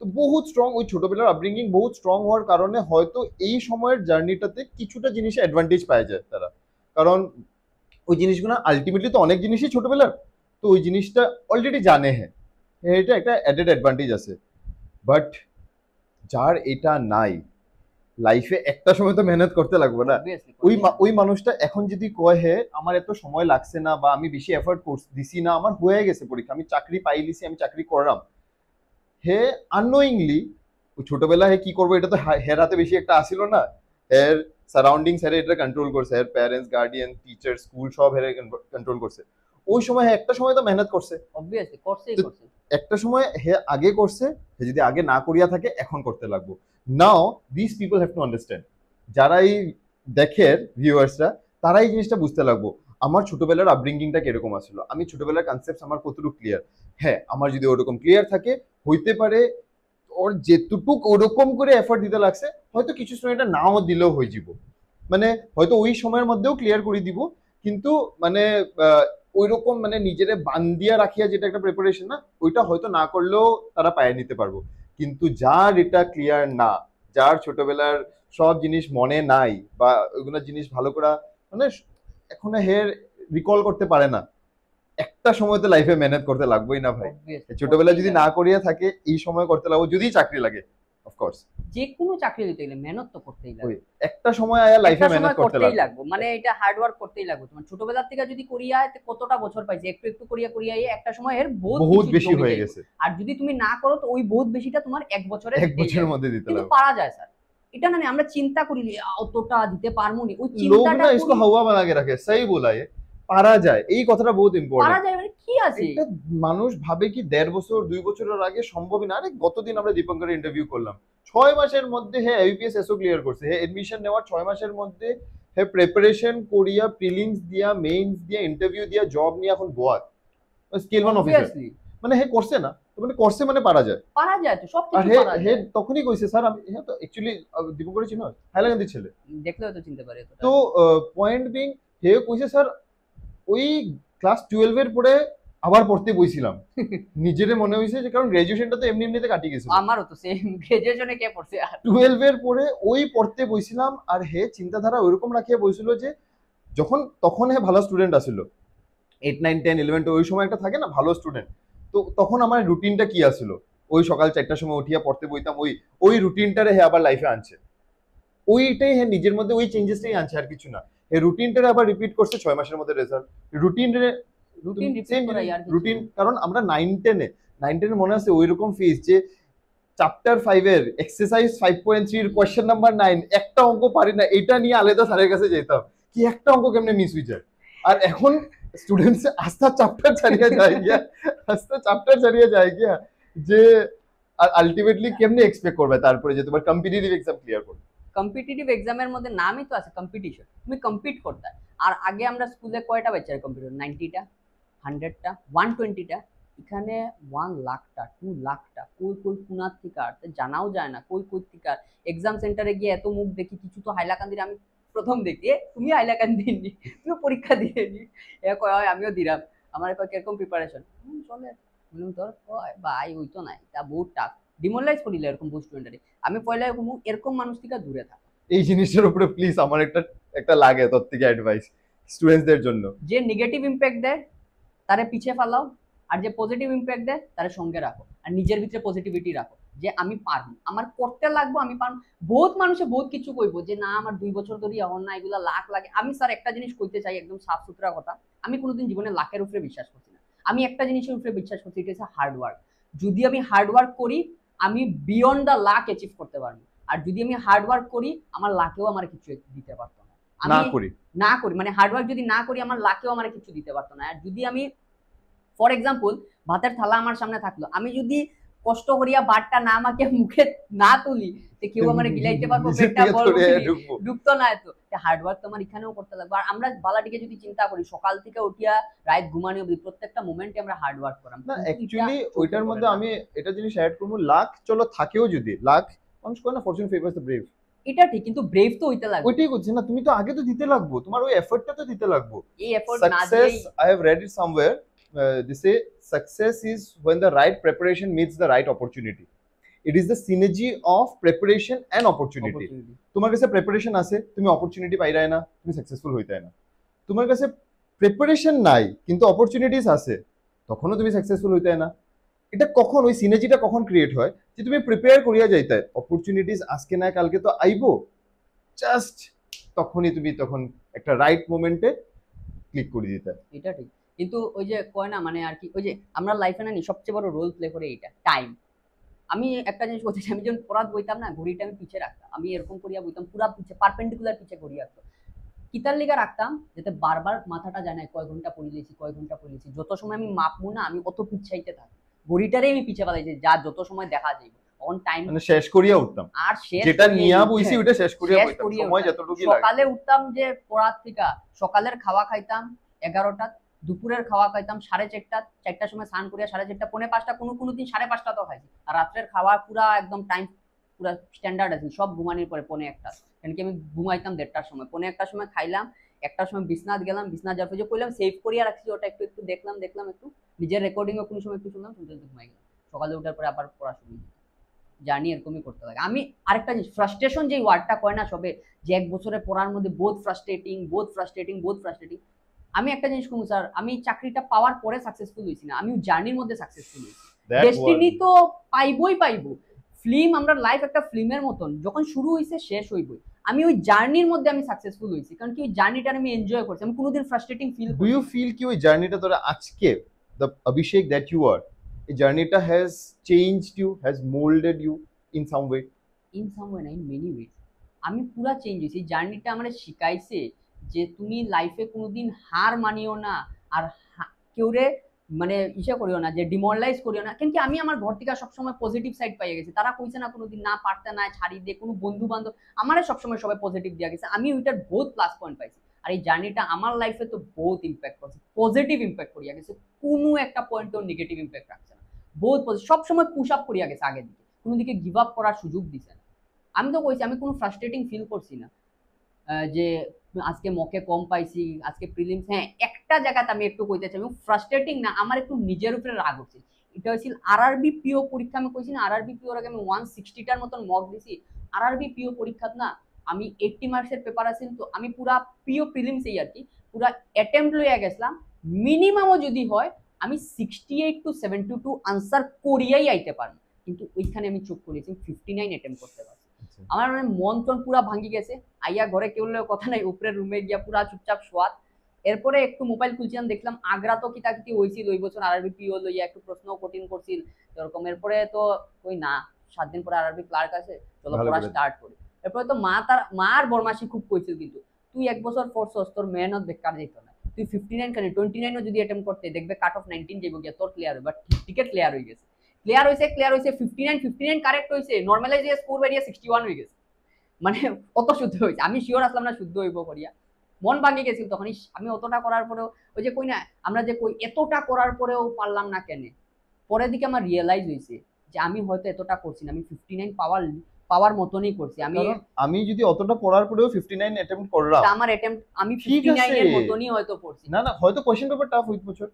তো বহুত স্ট্রং, ওই ছোটবেলার আপব্রিঙ্গিং বহুত স্ট্রং হওয়ার কারণে হয়তো এই সময়ের জার্নিটাতে কিছুটা জিনিসে অ্যাডভান্টেজ পাওয়া যায় তারা, কারণ ওই জিনিসগুলো আলটিমেটলি তো অনেক জিনিসই ছোটবেলার, তো ওই জিনিসটা অলরেডি জানে, হ্যাঁ এটা একটা অ্যাডেড অ্যাডভান্টেজ আছে। বাট যার এটা নাই, লাইফে একটা সময় তো মেহনত করতে লাগবে না, ওই মানুষটা এখন যদি কয় হে আমার এত সময় লাগছে না বা আমি বেশি এফর্ট দিছি না, আমার হয়ে গেছে পরীক্ষা, আমি চাকরি পাইলিছি, আমি চাকরি করলাম, হে আননোয়িংলি ওই ছোটবেলায় কি করবো এটা তো হেরাতে বেশি একটা আসিল না, এর সারাউন্ডিং স্যার এটা কন্ট্রোল করছে, এর প্যারেন্টস, গার্ডিয়ান, টিচার, স্কুল সব হেরে কন্ট্রোল করছে। ওই সময় একটা সময় তো মেহনত করছে, অবভিয়াসলি করছেই তো করছে। একটা সময় হে আগে করছে, হে যদি আগে না করিয়া থাকে এখন করতে লাগবো। Now this people have to understand, যারা এই দেখের ভিউয়ার্সরা, তারা এই জিনিসটা বুঝতে লাগবো আমার ছোটবেলার আপব্রিঙ্গিংটা কিরকম আসলো, আমি ছোটবেলার কনসেপ্ট আমার কতটুকু ক্লিয়ার। হ্যাঁ, আমার যদি ওরকম ক্লিয়ার থাকে, হইতে পারে ওর যেটুকুক ওরকম করে এফর্ট দিতে লাগছে, হয়তো কিছু স্টুডেন্টটা নাও দিলেও হয়ে যাব, মানে হয়তো ওই সময়ের মধ্যেও ক্লিয়ার করে দিব, কিন্তু মানে ওই রকম মানে নিজেরে বান্দিয়া রাখিয়া যেটা একটা প্রিপারেশন না, ওইটা হয়তো না করলেও তারা পায়ে নিতে পারবো। কিন্তু যার এটা ক্লিয়ার না, যার ছোটবেলার সব জিনিস মনে নাই বা ওইগুলো জিনিস ভালো করে মানে এখন হের রিকল করতে পারে না, একটা সময় তো লাইফে মেহনত করতে লাগবেই না ভাই। Obviously, ছোটবেলা যদি না করিয়া থাকে, এই সময় করতে লাগবো, যদি চাকরি লাগে অফকোর্স। যে কোনো চাকরি দিতে গেলে মেহনত তো করতেই লাগবে, একটা সময় আয়া লাইফে একটা মেহনত সময় করতে করতেই লাগবে। লাগবে, মানে এটা হার্ড ওয়ার্ক করতেই লাগবে। তোমার ছোটবেলার থেকে যদি করিয়া কতটা বছর পাইছে, একটু একটু করিয়া করিয়া একটা সময় এর বহুত কিছু বেশি জমে হয়ে যাইবে। গেছে, আর যদি তুমি না করো তো ওই বহুত বেশিটা তোমার এক বছরে এক বছরের মধ্যে দিতে কিন্তু লাগবে। পারা যায় স্যার, এটা না আমরা চিন্তা করি অতটা দিতে পারবো নি, ওই लोग চিন্তাটা ना इसको हवा बना के रखे, सही बोला ये, পারা যায়, এই কথাটা বহুত পারা ইম্পর্টেন্ট। যায়, মানে কি আছে একটা মানুষ ভাবে কি 1.5 বছর 2 বছরের আগে সম্ভবই না। আরে গতদিন আমরা দীপঙ্করের ইন্টারভিউ করলাম, 6 মাসের মধ্যে হে আইপিএস এসও ক্লিয়ার করছে, হে এডমিশন নেওয়ার 6 মাসের মধ্যে হে প্রিপারেশন করিয়া প্রিলিমস দিয়া মেইনস দিয়া ইন্টারভিউ দিয়া জব নিয়ে এখন বোয়াত স্কেল 1 অফিসার, Obviously, মানে হে করছে না, তো মানে করছে মানে পারা যায়। পারা যায় তো, সব আর কিছু হে পারা হে যায়। তখনই কইছে স্যার আমি, হ্যাঁ তো অ্যাকচুয়ালি দীপঙ্করের চিনো, হাইলাকান্দির ছেলে। দেখলে হয়তো চিনতে পারে এতটা। তো পয়েন্ট বিং, হে কইছে স্যার ওই ক্লাস 12 এর পরে আবার পড়তে বইছিলাম, নিজেরে মনে হইছে যে কারণ গ্রাজুয়েশনটা তো এমনি এমনিতে কাটি গেছিল, আমারও তো সেম, গ্রাজুয়েশনে কে পড়ছে আর 12 এর পরে ওই পড়তে বইছিলাম। আর হে চিন্তাধারা ওইরকম রাখিয়া বইছিল যে যখন তখন হে ভালো স্টুডেন্ট আসিল, 8 9 10 11 ওই সময় একটা থাকে না ভালো স্টুডেন্ট, তো তখন আমার রুটিনটা কি আসিল, ওই সকাল 4টার সময় উঠিয়া পড়তে বইতাম, ওই ওই রুটিনটারে হে আবার লাইফে আনছে, ওইটাই হে নিজের মধ্যে ওই চেঞ্জেসটাই আনছে, আর কিছু না। এই রুটিনটারে আবার রিপিট করছে 6 মাসের মধ্যে রেজাল্ট। রুটিনটারে রুটিন রিপিট করা আর রুটিন, কারণ আমরা 9 10 মনে আছে ওইরকম ফেজ যে চ্যাপ্টার 5 এর এক্সারসাইজ 5.3 এর কোশ্চেন নাম্বার 9 একটা অঙ্ক পারি না, এটা নিয়ে আলাদা স্যারের কাছে যেতাম কি একটা অঙ্ক কেমনে মিস হয়ে যায়। আর এখন স্টুডেন্টস আস্থা চ্যাপ্টার ছাড়িয়ে যায় গিয়া, আস্থা চ্যাপ্টার ছাড়িয়ে যায় গিয়া, যে আলটিমেটলি কেমনে এক্সপেক্ট করবে তারপরে যে তোমার কম্পিটিটিভ এক্সাম ক্লিয়ার করবে। কম্পিটিটিভ এক্সামের মধ্যে নামই তো আছে কম্পিটিশন, তুমি কম্পিট করতে। আর আগে আমরা স্কুলে কয়টা বাচ্চার কম্পিটিশন, 90টা, 100টা, 120টা, এখানে 1 লাখটা, 2 লাখটা, কই কই কুনার থেকে আর জানাও যায় না কই কই থেকে। এক্সাম সেন্টারে গিয়ে এত মুখ দেখি, কিছু তো হাইলাকান্দির আমি প্রথম দেখি, তুমি হাইলাকান্দি নি, তুমি পরীক্ষা দিয়ে নি, এ কয় হয় আমিও দিলাম, আমার কয় কিরকম প্রিপারেশন, চলে বললাম তোর কয় ভাই ওই তো নাই, তা বহুত টাফ, ডিমোরালাইজ করিলে এরকম স্টুডেন্টারে। আমি পয়লা এরকম মানুষ থেকে দূরে থাকা। এই জিনিসটার উপরে প্লিজ আমার একটা একটা লাগে তোর থেকে অ্যাডভাইস স্টুডেন্টসদের জন্য, যে নেগেটিভ ইম্প্যাক্ট দেয় তারে পিছিয়ে ফেলাও, আর যে পজিটিভ ইম্প্যাক্ট দেয় তারে সঙ্গে রাখো, আর নিজের ভিতরে পজিটিভিটি রাখো যে আমি পারবো, আমার করতে লাগবো, আমি পারবো। বহুত মানুষে বহুত কিছু কইবো যে না আমার 2 বছর ধরে এখন না, এগুলা লাখ লাগে। আমি স্যার একটা জিনিস কইতে চাই একদম সাফ সুতরা কথা, আমি কোনোদিন জীবনে লাখের উপরে বিশ্বাস করছি না। আমি একটা জিনিসের উপরে বিশ্বাস করছি, এটা হচ্ছে হার্ড ওয়ার্ক। যদি আমি হার্ড ওয়ার্ক করি, আমি বিয়ন্ড দ্য লাখ অ্যাচিভ করতে পারবো। আর যদি আমি হার্ড ওয়ার্ক করি, আমার লাখেও আমার কিছু দিতে পারতো না। না আমি করি না করি মানে হার্ড ওয়ার্ক যদি না করি, আমার লাখেও আমার কিছু দিতে পারতো না। আর যদি আমি ফর এক্সাম্পল ভাতের থালা আমার সামনে থাকলো, আমি যদি কষ্ট করিয়া ভাতটা না আমাকে মুখে না তুলি, যে কেউ আমার গিলাইতে পারবো, পেটটা বলবো ডুবতো না। এত হার্ড ওয়ার্ক তো আমার এখানেও করতে লাগবে। আর আমরা বালাটিকে যদি চিন্তা করি, সকাল থেকে উঠিয়া রাত ঘুমানো অবধি প্রত্যেকটা মোমেন্টে আমরা হার্ড ওয়ার্ক করাম। না অ্যাকচুয়ালি ওইটার মধ্যে আমি এটা জিনিস অ্যাড করবো, লাক চলো থাকেও, যদি লাক মানুষ করে না ফরচুন ফেভার্স দ্য ব্রেভ, এটা ঠিক, কিন্তু ব্রেভ তো হইতে লাগবে। ওইটাই করছি না, তুমি তো আগে তো দিতে লাগবো, তোমার ওই এফর্টটা তো দিতে লাগবো। এই এফর্ট না সাকসেস, দিলেই I have read it somewhere, they say success is when the right preparation meets the right opportunity. It is the synergy of preparation and opportunity. তোমার কাছে প্রিপারেশন আছে, তুমি অপরচুনিটি পাইরাই না, তুমি সাকসেসফুল হইতে না। তোমার কাছে প্রিপারেশন নাই কিন্তু অপরচুনিটিস আছে, তখনও তুমি সাকসেসফুল হইতে না। এটা কখন ওই সিনার্জিটা কখন ক্রিয়েট হয়, যে তুমি প্রিপেয়ার করিয়া যাইতে, অপরচুনিটিস আজকে না কালকে তো আইবো, জাস্ট তখনই তুমি তখন একটা রাইট মোমেন্টে ক্লিক করে দিতে। এটা ঠিক, কিন্তু ওই যে কয় না মানে আর কি, ওই যে আমরা লাইফে না সবচেয়ে বড় রোল প্লে করে এইটা টাইম। আমি একটা জিনিস বলতে চাই, আমি যখন পড়াত বইতাম না, ঘড়িটা আমি পিছে রাখতাম, আমি এরকম করিয়া বইতাম পুরা পিছে, পারপেন্ডিকুলার পিছে ঘড়ি রাখতাম। কিতার লিগা রাখতাম যাতে বারবার মাথাটা যায় না কয় ঘন্টা পড়ে লিয়েছি, কয় ঘন্টা পড়ে লিয়েছি। যত সময় আমি মাপবো না, আমি অত পিছাইতে থাকি, ঘড়িটারে আমি পিছে ফেলাইছি, যা যত সময় দেখা যাইব তখন টাইম মানে শেষ করিয়া উঠতাম, আর শেষ যেটা করিয়ে নিয়া উঠে- বইছি ওটা শেষ করিয়া শেষ বইতাম, করিয়ে সময় উঠতাম। যতটুকুই লাগে। সকালে উঠতাম যে পড়ার থেকে, সকালের খাওয়া খাইতাম 11টা, দুপুরের খাওয়া খাইতাম 4:30, 4টার সময় স্নান করিয়া 4:30, 4:45, কোনো দিন 5:30 তো খাইছি। আর রাত্রের খাওয়া পুরা একদম টাইম পুরা স্ট্যান্ডার্ড আছে, সব ঘুমানির পরে 1:45, কারণ কি আমি ঘুমাইতাম 1:30টার সময়, 1:45 সময় খাইলাম, 1টার সময় বিছনাথ গেলাম, বিছনাথ যাওয়ার পর যে কইলাম সেভ করিয়া রাখছি ওটা একটু একটু দেখলাম একটু নিজের রেকর্ডিং ও কোনো সময় একটু শুনলাম, শুনতে শুনতে ঘুমাই গেলাম। সকালে উঠার পরে আবার পড়া শুরু। জার্নি এরকমই করতে লাগে। আমি আরেকটা জিনিস, ফ্রাস্ট্রেশন যে ওয়ার্ডটা কয় না সবে, যে 1 বছরে পড়ার মধ্যে বহুত ফ্রাস্ট্রেটিং। আমি একটা জিনিস কমু স্যার, আমি চাকরিটা পাওয়ার পরে সাকসেসফুল হইছি না, আমি জার্নির মধ্যে সাকসেসফুল হইছি। That ডেস্টিনি was- তো পাইবো। ফিল্ম, আমরা লাইফ একটা ফিল্মের মতন, যখন শুরু হইছে শেষ হইবই। আমি ওই জার্নির মধ্যে আমি সাকসেসফুল হইছি, কারণ কি ওই জার্নিটা আমি এনজয় করছি, আমি কোনোদিন frustrating feel do you feel কি ওই জার্নিটা তোরা আজকে, the Abhishek that you are, এই জার্নিটা has changed you, has moulded you in some way? In some way না, ইন মেনি ওয়েজ আমি পুরা চেঞ্জ হয়েছি। এই জার্নিটা আমার শিখাইছে যে তুমি লাইফে কোনোদিন হার মানিও না, আর কেউরে মানে ইসে করিও না, যে ডিমোরালাইজ করিও না। কিন্তু আমি আমার ঘর থেকে সবসময় পজিটিভ সাইড পাইয়া গেছি, তারা কইছে না কোনোদিন না পারতে না ছাড়ি দিয়ে, কোনো বন্ধু বান্ধব আমারে সবসময় সবাই পজিটিভ দিয়া গেছে, আমি ওইটার বহুত প্লাস পয়েন্ট পাইছি। আর এই জার্নিটা আমার লাইফে তো বহুত ইম্প্যাক্ট করছে, পজিটিভ ইম্প্যাক্ট করিয়া গেছে, কোনো একটা পয়েন্টও নেগেটিভ ইম্প্যাক্ট রাখছে না, বহুত সবসময় পুশ আপ করিয়া গেছে আগের দিকে, কোনো দিকে গিভ আপ করার সুযোগ দিছে না। আমি তো কইছি আমি কোনো ফ্রাস্ট্রেটিং ফিল করছি না, যে আজকে মকে কম পাইছি, আজকে প্রিলিমস, হ্যাঁ একটা জায়গাতে আমি একটু কইতে চাই, ফ্রাস্ট্রেটিং না, আমার একটু নিজের উপরে রাগ হচ্ছে। এটা হয়েছিল আরআরবি পিও পরীক্ষা, আমি কইছি না আরআরবি পিওর আগে আমি 160টার মতন মক দিছি। আরআরবি পিও পরীক্ষাত না আমি 80 মার্কসের পেপার আছে, তো আমি পুরা পিও প্রিলিমসেই আর কি পুরা অ্যাটেম্প্ট লইয়া গেছিলাম, মিনিমামও যদি হয় আমি 68 to 72 আনসার করিয়াই আইতে পারবো, কিন্তু ওইখানে আমি চুপ করেছি, 59 অ্যাটেম্প্ট করতে পারছি। আমার মানে মন টন পুরা ভাঙ্গি গেছে, আইয়া ঘরে কেউ কথা নাই, উপরের রুমে গিয়া পুরা চুপচাপ শোয়াত। এরপরে একটু মোবাইল খুলছিলাম, দেখলাম আগ্রা তো কিতাকিতি হয়েছিল ওই বছর, আরআরবি পিও লইয়া একটু প্রশ্ন কঠিন করছিল এরকম। এরপরে তো ওই না 7 দিন পরে আরআরবি ক্লার্ক আছে, চলো পড়া স্টার্ট করি। এরপরে তো মার বরমাসি খুব কইছিল, কিন্তু তুই 1 বছর পড়ছস, তোর মেহনত বেকার যেত না, তুই 59 খালি 29ও যদি অ্যাটেম্প করতে দেখবে কাট অফ 19 যাইব গিয়া, তোর ক্লিয়ার হবে। বাট টিকেট ক্লিয়ার হয়ে গেছে, ক্লিয়ার হয়েছে 59 কারেক্ট হয়েছে, নর্মালাইজ স্কোর বেরিয়ে 61 হয়ে গেছে, মানে কত শুদ্ধ হয়েছে। আমি শিওর আসলাম না শুদ্ধ হইব করিয়া, মন ভাঙে গেছিল তখন। আমি অতটা করার পরেও, ওই যে কই না আমরা যে কই এতটা করার পরেও পারলাম না কেন, পরের দিকে আমার রিয়েলাইজ হয়েছে যে আমি হয়তো এতটা করছি না, আমি 59 পাওয়ার মতনই করছি। আমি যদি অতটা পড়ার পরেও 59 অ্যাটেম্প্ট করলাম, আমার অ্যাটেম্প্ট আমি 59 এর মতনই হয়তো পড়ছি। না হয়তো কোশ্চেন পেপার টাফ হইত বছর,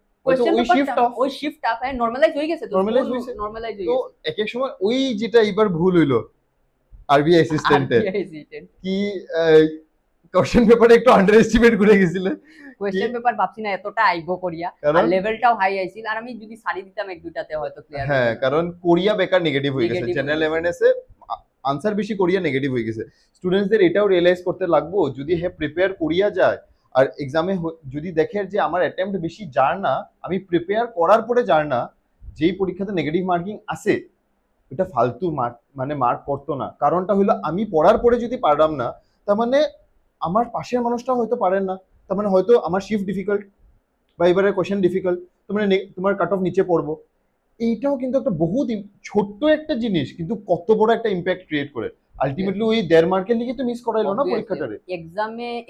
ওই শিফট টাফ হ্যাঁ, নরমালাইজ হয়ে গেছে তো, নরমালাইজ হয়ে তো গেছে। এক এক সময় ওই যেটা এবার ভুল হইলো আরবি অ্যাসিস্ট্যান্টের, কি কোশ্চেন পেপারে একটু আন্ডার এস্টিমেট করে গেছিলে। কোশ্চেন পেপার ভাবছি না এতটা আইবো করিয়া, আর লেভেলটাও হাই আইছিল, আর আমি যদি সারি দিতাম 1-2টাতে হয়তো ক্লিয়ার। হ্যাঁ, কারণ কোরিয়া বেকার নেগেটিভ হয়ে গেছে, জেনারেল অ্যাওয়ারনেসে আনসার বেশি কোরিয়া নেগেটিভ হয়ে গেছে। স্টুডেন্টসদের এটাও রিয়েলাইজ করতে লাগবো, যদি হ্যাঁ প্রিপেয়ার কোরিয়া যায় আর এক্সামে যদি দেখে যে আমার অ্যাটেম্প্ট বেশি যার না, আমি প্রিপেয়ার করার পরে যার না, যেই পরীক্ষাতে নেগেটিভ মার্কিং আসে এটা ফালতু মার্ক করতো না। কারণটা হলো আমি পড়ার পরে যদি পারলাম না, তার মানে আমার পাশের মানুষটা হয়তো পারেন না, তার মানে হয়তো আমার শিফট ডিফিকাল্ট বা এবারে কোশ্চেন ডিফিকাল্ট, তোমার কাট অফ নিচে পড়বো। এইটাও কিন্তু একটা বহুত ছোট্ট একটা জিনিস, কিন্তু কত বড় একটা ইম্প্যাক্ট ক্রিয়েট করে। আলটিমেটলি ওই 1.5 মার্কের লিগে তো মিস করাইলো না পরীক্ষাটারে।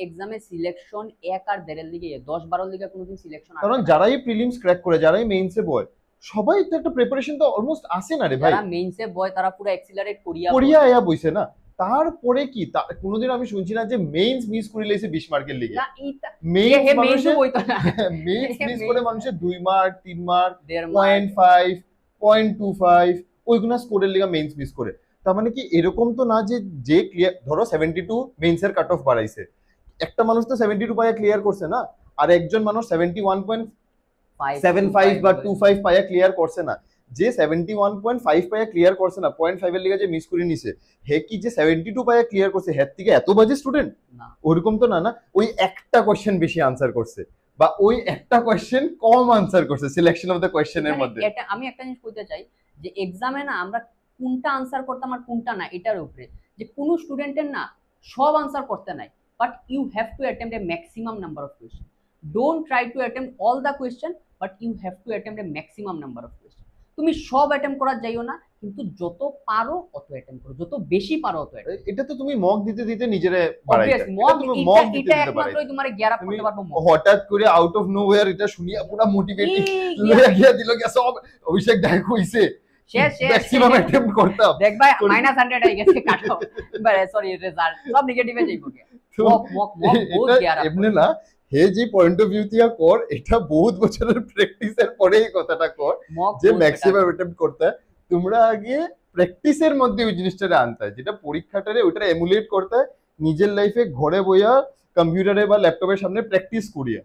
এক্সামে সিলেকশন 1 আর 1.5 লিগে 10-12 লিগে কোনোদিন সিলেকশন, কারণ যারাই প্রিলিমস ক্র্যাক করে, যারাই মেইনসে বয়, সবাই তো একটা প্রিপারেশন তো অলমোস্ট আসে না রে ভাই। যারা মেইনসে বয় তারা পুরো এক্সিলারেট করিয়া আয়া বইছে না, তারপরে কি কোনোদিন আমি শুনছি না যে মেইনস মিস করে লাইছে 20 মার্কের লিগে। মেইনস বইতো না, মেইনস মিস করে মানুষের 2 মার্ক 3 মার্ক 0.5 0.25 ওইগুলা স্কোরের লিগে মেইনস মিস করে। তার মানে কি এরকম তো না যে ক্লিয়ার, ধরো 72 মেইনসের কাট অফ বাড়াইছে, একটা মানুষ তো 72 পায়া ক্লিয়ার করছে না, আর একজন মানুষ 71.75 বা 25 পায়া ক্লিয়ার করছে না। যে 71.5 পায়া ক্লিয়ার করছে না, 0.5 এর লিগে যে মিস করে নিছে, হে কি যে 72 পায়া ক্লিয়ার করছে হের থেকে এত বাজে স্টুডেন্ট না? ওরকম তো না, ওই একটা কোশ্চেন বেশি আনসার করছে বা ওই একটা কোশ্চেন কম আনসার করছে সিলেকশন অফ দ্য কোশ্চেনের মধ্যে। এটা আমি একটা জিনিস বলতে চাই যে এক্সামে না আমরা কোনটা আনসার করতাম আর কোনটা না এটার উপরে, যে কোনো স্টুডেন্টের না সব আনসার করতে নাই, but you have to attempt a maximum number of question. Don't try to attempt all the question, but you have to attempt a maximum number of question. তুমি সব অ্যাটেম্প করা যাইও না, কিন্তু যত পারো অত অ্যাটেম্প করো, যত বেশি পারো অত অ্যাটেম্প। এটা তো তুমি মক দিতে দিতে নিজেরে বাড়াইতা, অবভিয়াসলি মক তুমি মক দিতে এটা দিতে একমাত্রই বাড়াইতা। তোমার গিয়ার আপ তুমি করতে পারবো mock। হঠাৎ করে আউট অফ নোওয়্যার এটা শুনিয়া পুরো মোটিভেটিং এই লইয়া গিয়া দিল গিয়া সব অভিষেক ডাক হইছে, শেষ শেষ ম্যাক্সিমাম অ্যাটেম্প্ট করতাম। দেখবা -100 আই গেছে কাটো, সরি রেজাল্ট সব নেগেটিভে যাইবো গে। তো মক মক মক বহুত এটা গিয়ার আপ এমনি না, হে যে পয়েন্ট অফ ভিউ দিয়া কর, এটা বহুত বছরের প্র্যাকটিসের পরে এই কথাটা কর মক যে ম্যাক্সিমাম অ্যাটেম্প্ট করতে হয়। তোমরা আগে প্র্যাকটিসের মধ্যে ওই জিনিসটা আনতে হয়, যেটা পরীক্ষাটারে ওইটা এমুলেট করতে হয় নিজের লাইফে ঘরে বইয়া কম্পিউটারে বা ল্যাপটপের সামনে প্র্যাকটিস করিয়া,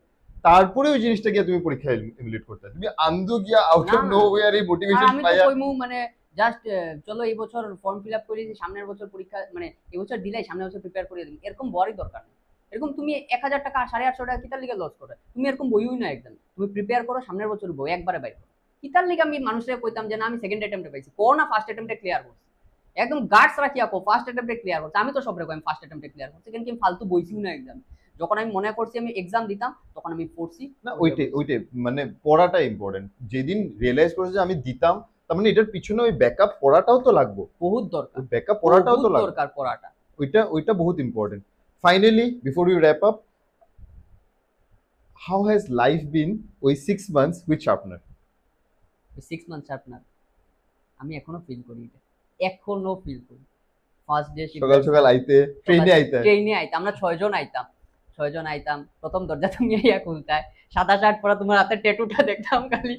তারপরে ওই জিনিসটা গিয়ে তুমি পরীক্ষায় এমুলেট করতে হয়। তুমি আন্দো গিয়া আউট অফ না, না। নোওয়্যার এই আর মোটিভেশন আমি তো পাইয়া কইমু মানে জাস্ট চলো এই বছর ফর্ম ফিল আপ করি, সামনের বছর পরীক্ষা মানে এই বছর দিলাই সামনের বছর প্রিপেয়ার করে দিই, এরকম বড়ই দরকার নেই। এরকম তুমি 1000 টাকা 850 টাকা কিতার লিগে লস করে, তুমি এরকম বইই না একদম, তুমি প্রিপেয়ার করো সামনের বছর বই একবারে বাইর করো। কিতার লিগে আমি মানুষকে কইতাম যে না আমি সেকেন্ড অ্যাটেম্পটে পাইছি, কো না ফার্স্ট অ্যাটেম্পটে ক্লিয়ার করছি, একদম গার্ডস রাখিয়া কো ফার্স্ট অ্যাটেম্পটে ক্লিয়ার করছি। আমি তো সব রকম ফার্স্ট অ্যাটেম্পটে ক্লিয়ার করছি, কিন্তু আমি ফালতু বইছিও না এক্সাম। যখন আমি মনে করছি আমি এক্সাম দিতাম তখন আমি পড়ছি। না ওইটাই মানে পড়াটা ইম্পর্টেন্ট। যেদিন রিয়েলাইজ করেছে যে আমি দিতাম, তার মানে এটার পিছনে ওই ব্যাকআপ পড়াটাও তো লাগবে, বহুত দরকার, ওই ব্যাকআপ পড়াটাও তো বহুত লাগবে, দরকার পড়াটা। ওইটা বহুত important. Finally before you wrap up, how has life been ওই 6 months with sharpener? 6 month sharpener আমি এখনো ফিল করি, এটা এখনো ফিল করি। ফার্স্ট ডে সকাল সকাল আইতে, ট্রেনে আইতাম, আমরা 6 জন আইতাম, 6 জন আইতাম। প্রথম দরজা তুমি আইয়া খুলতায়, সাদা শার্ট পরা, তোমার হাতে ট্যাটুটা দেখতাম খালি।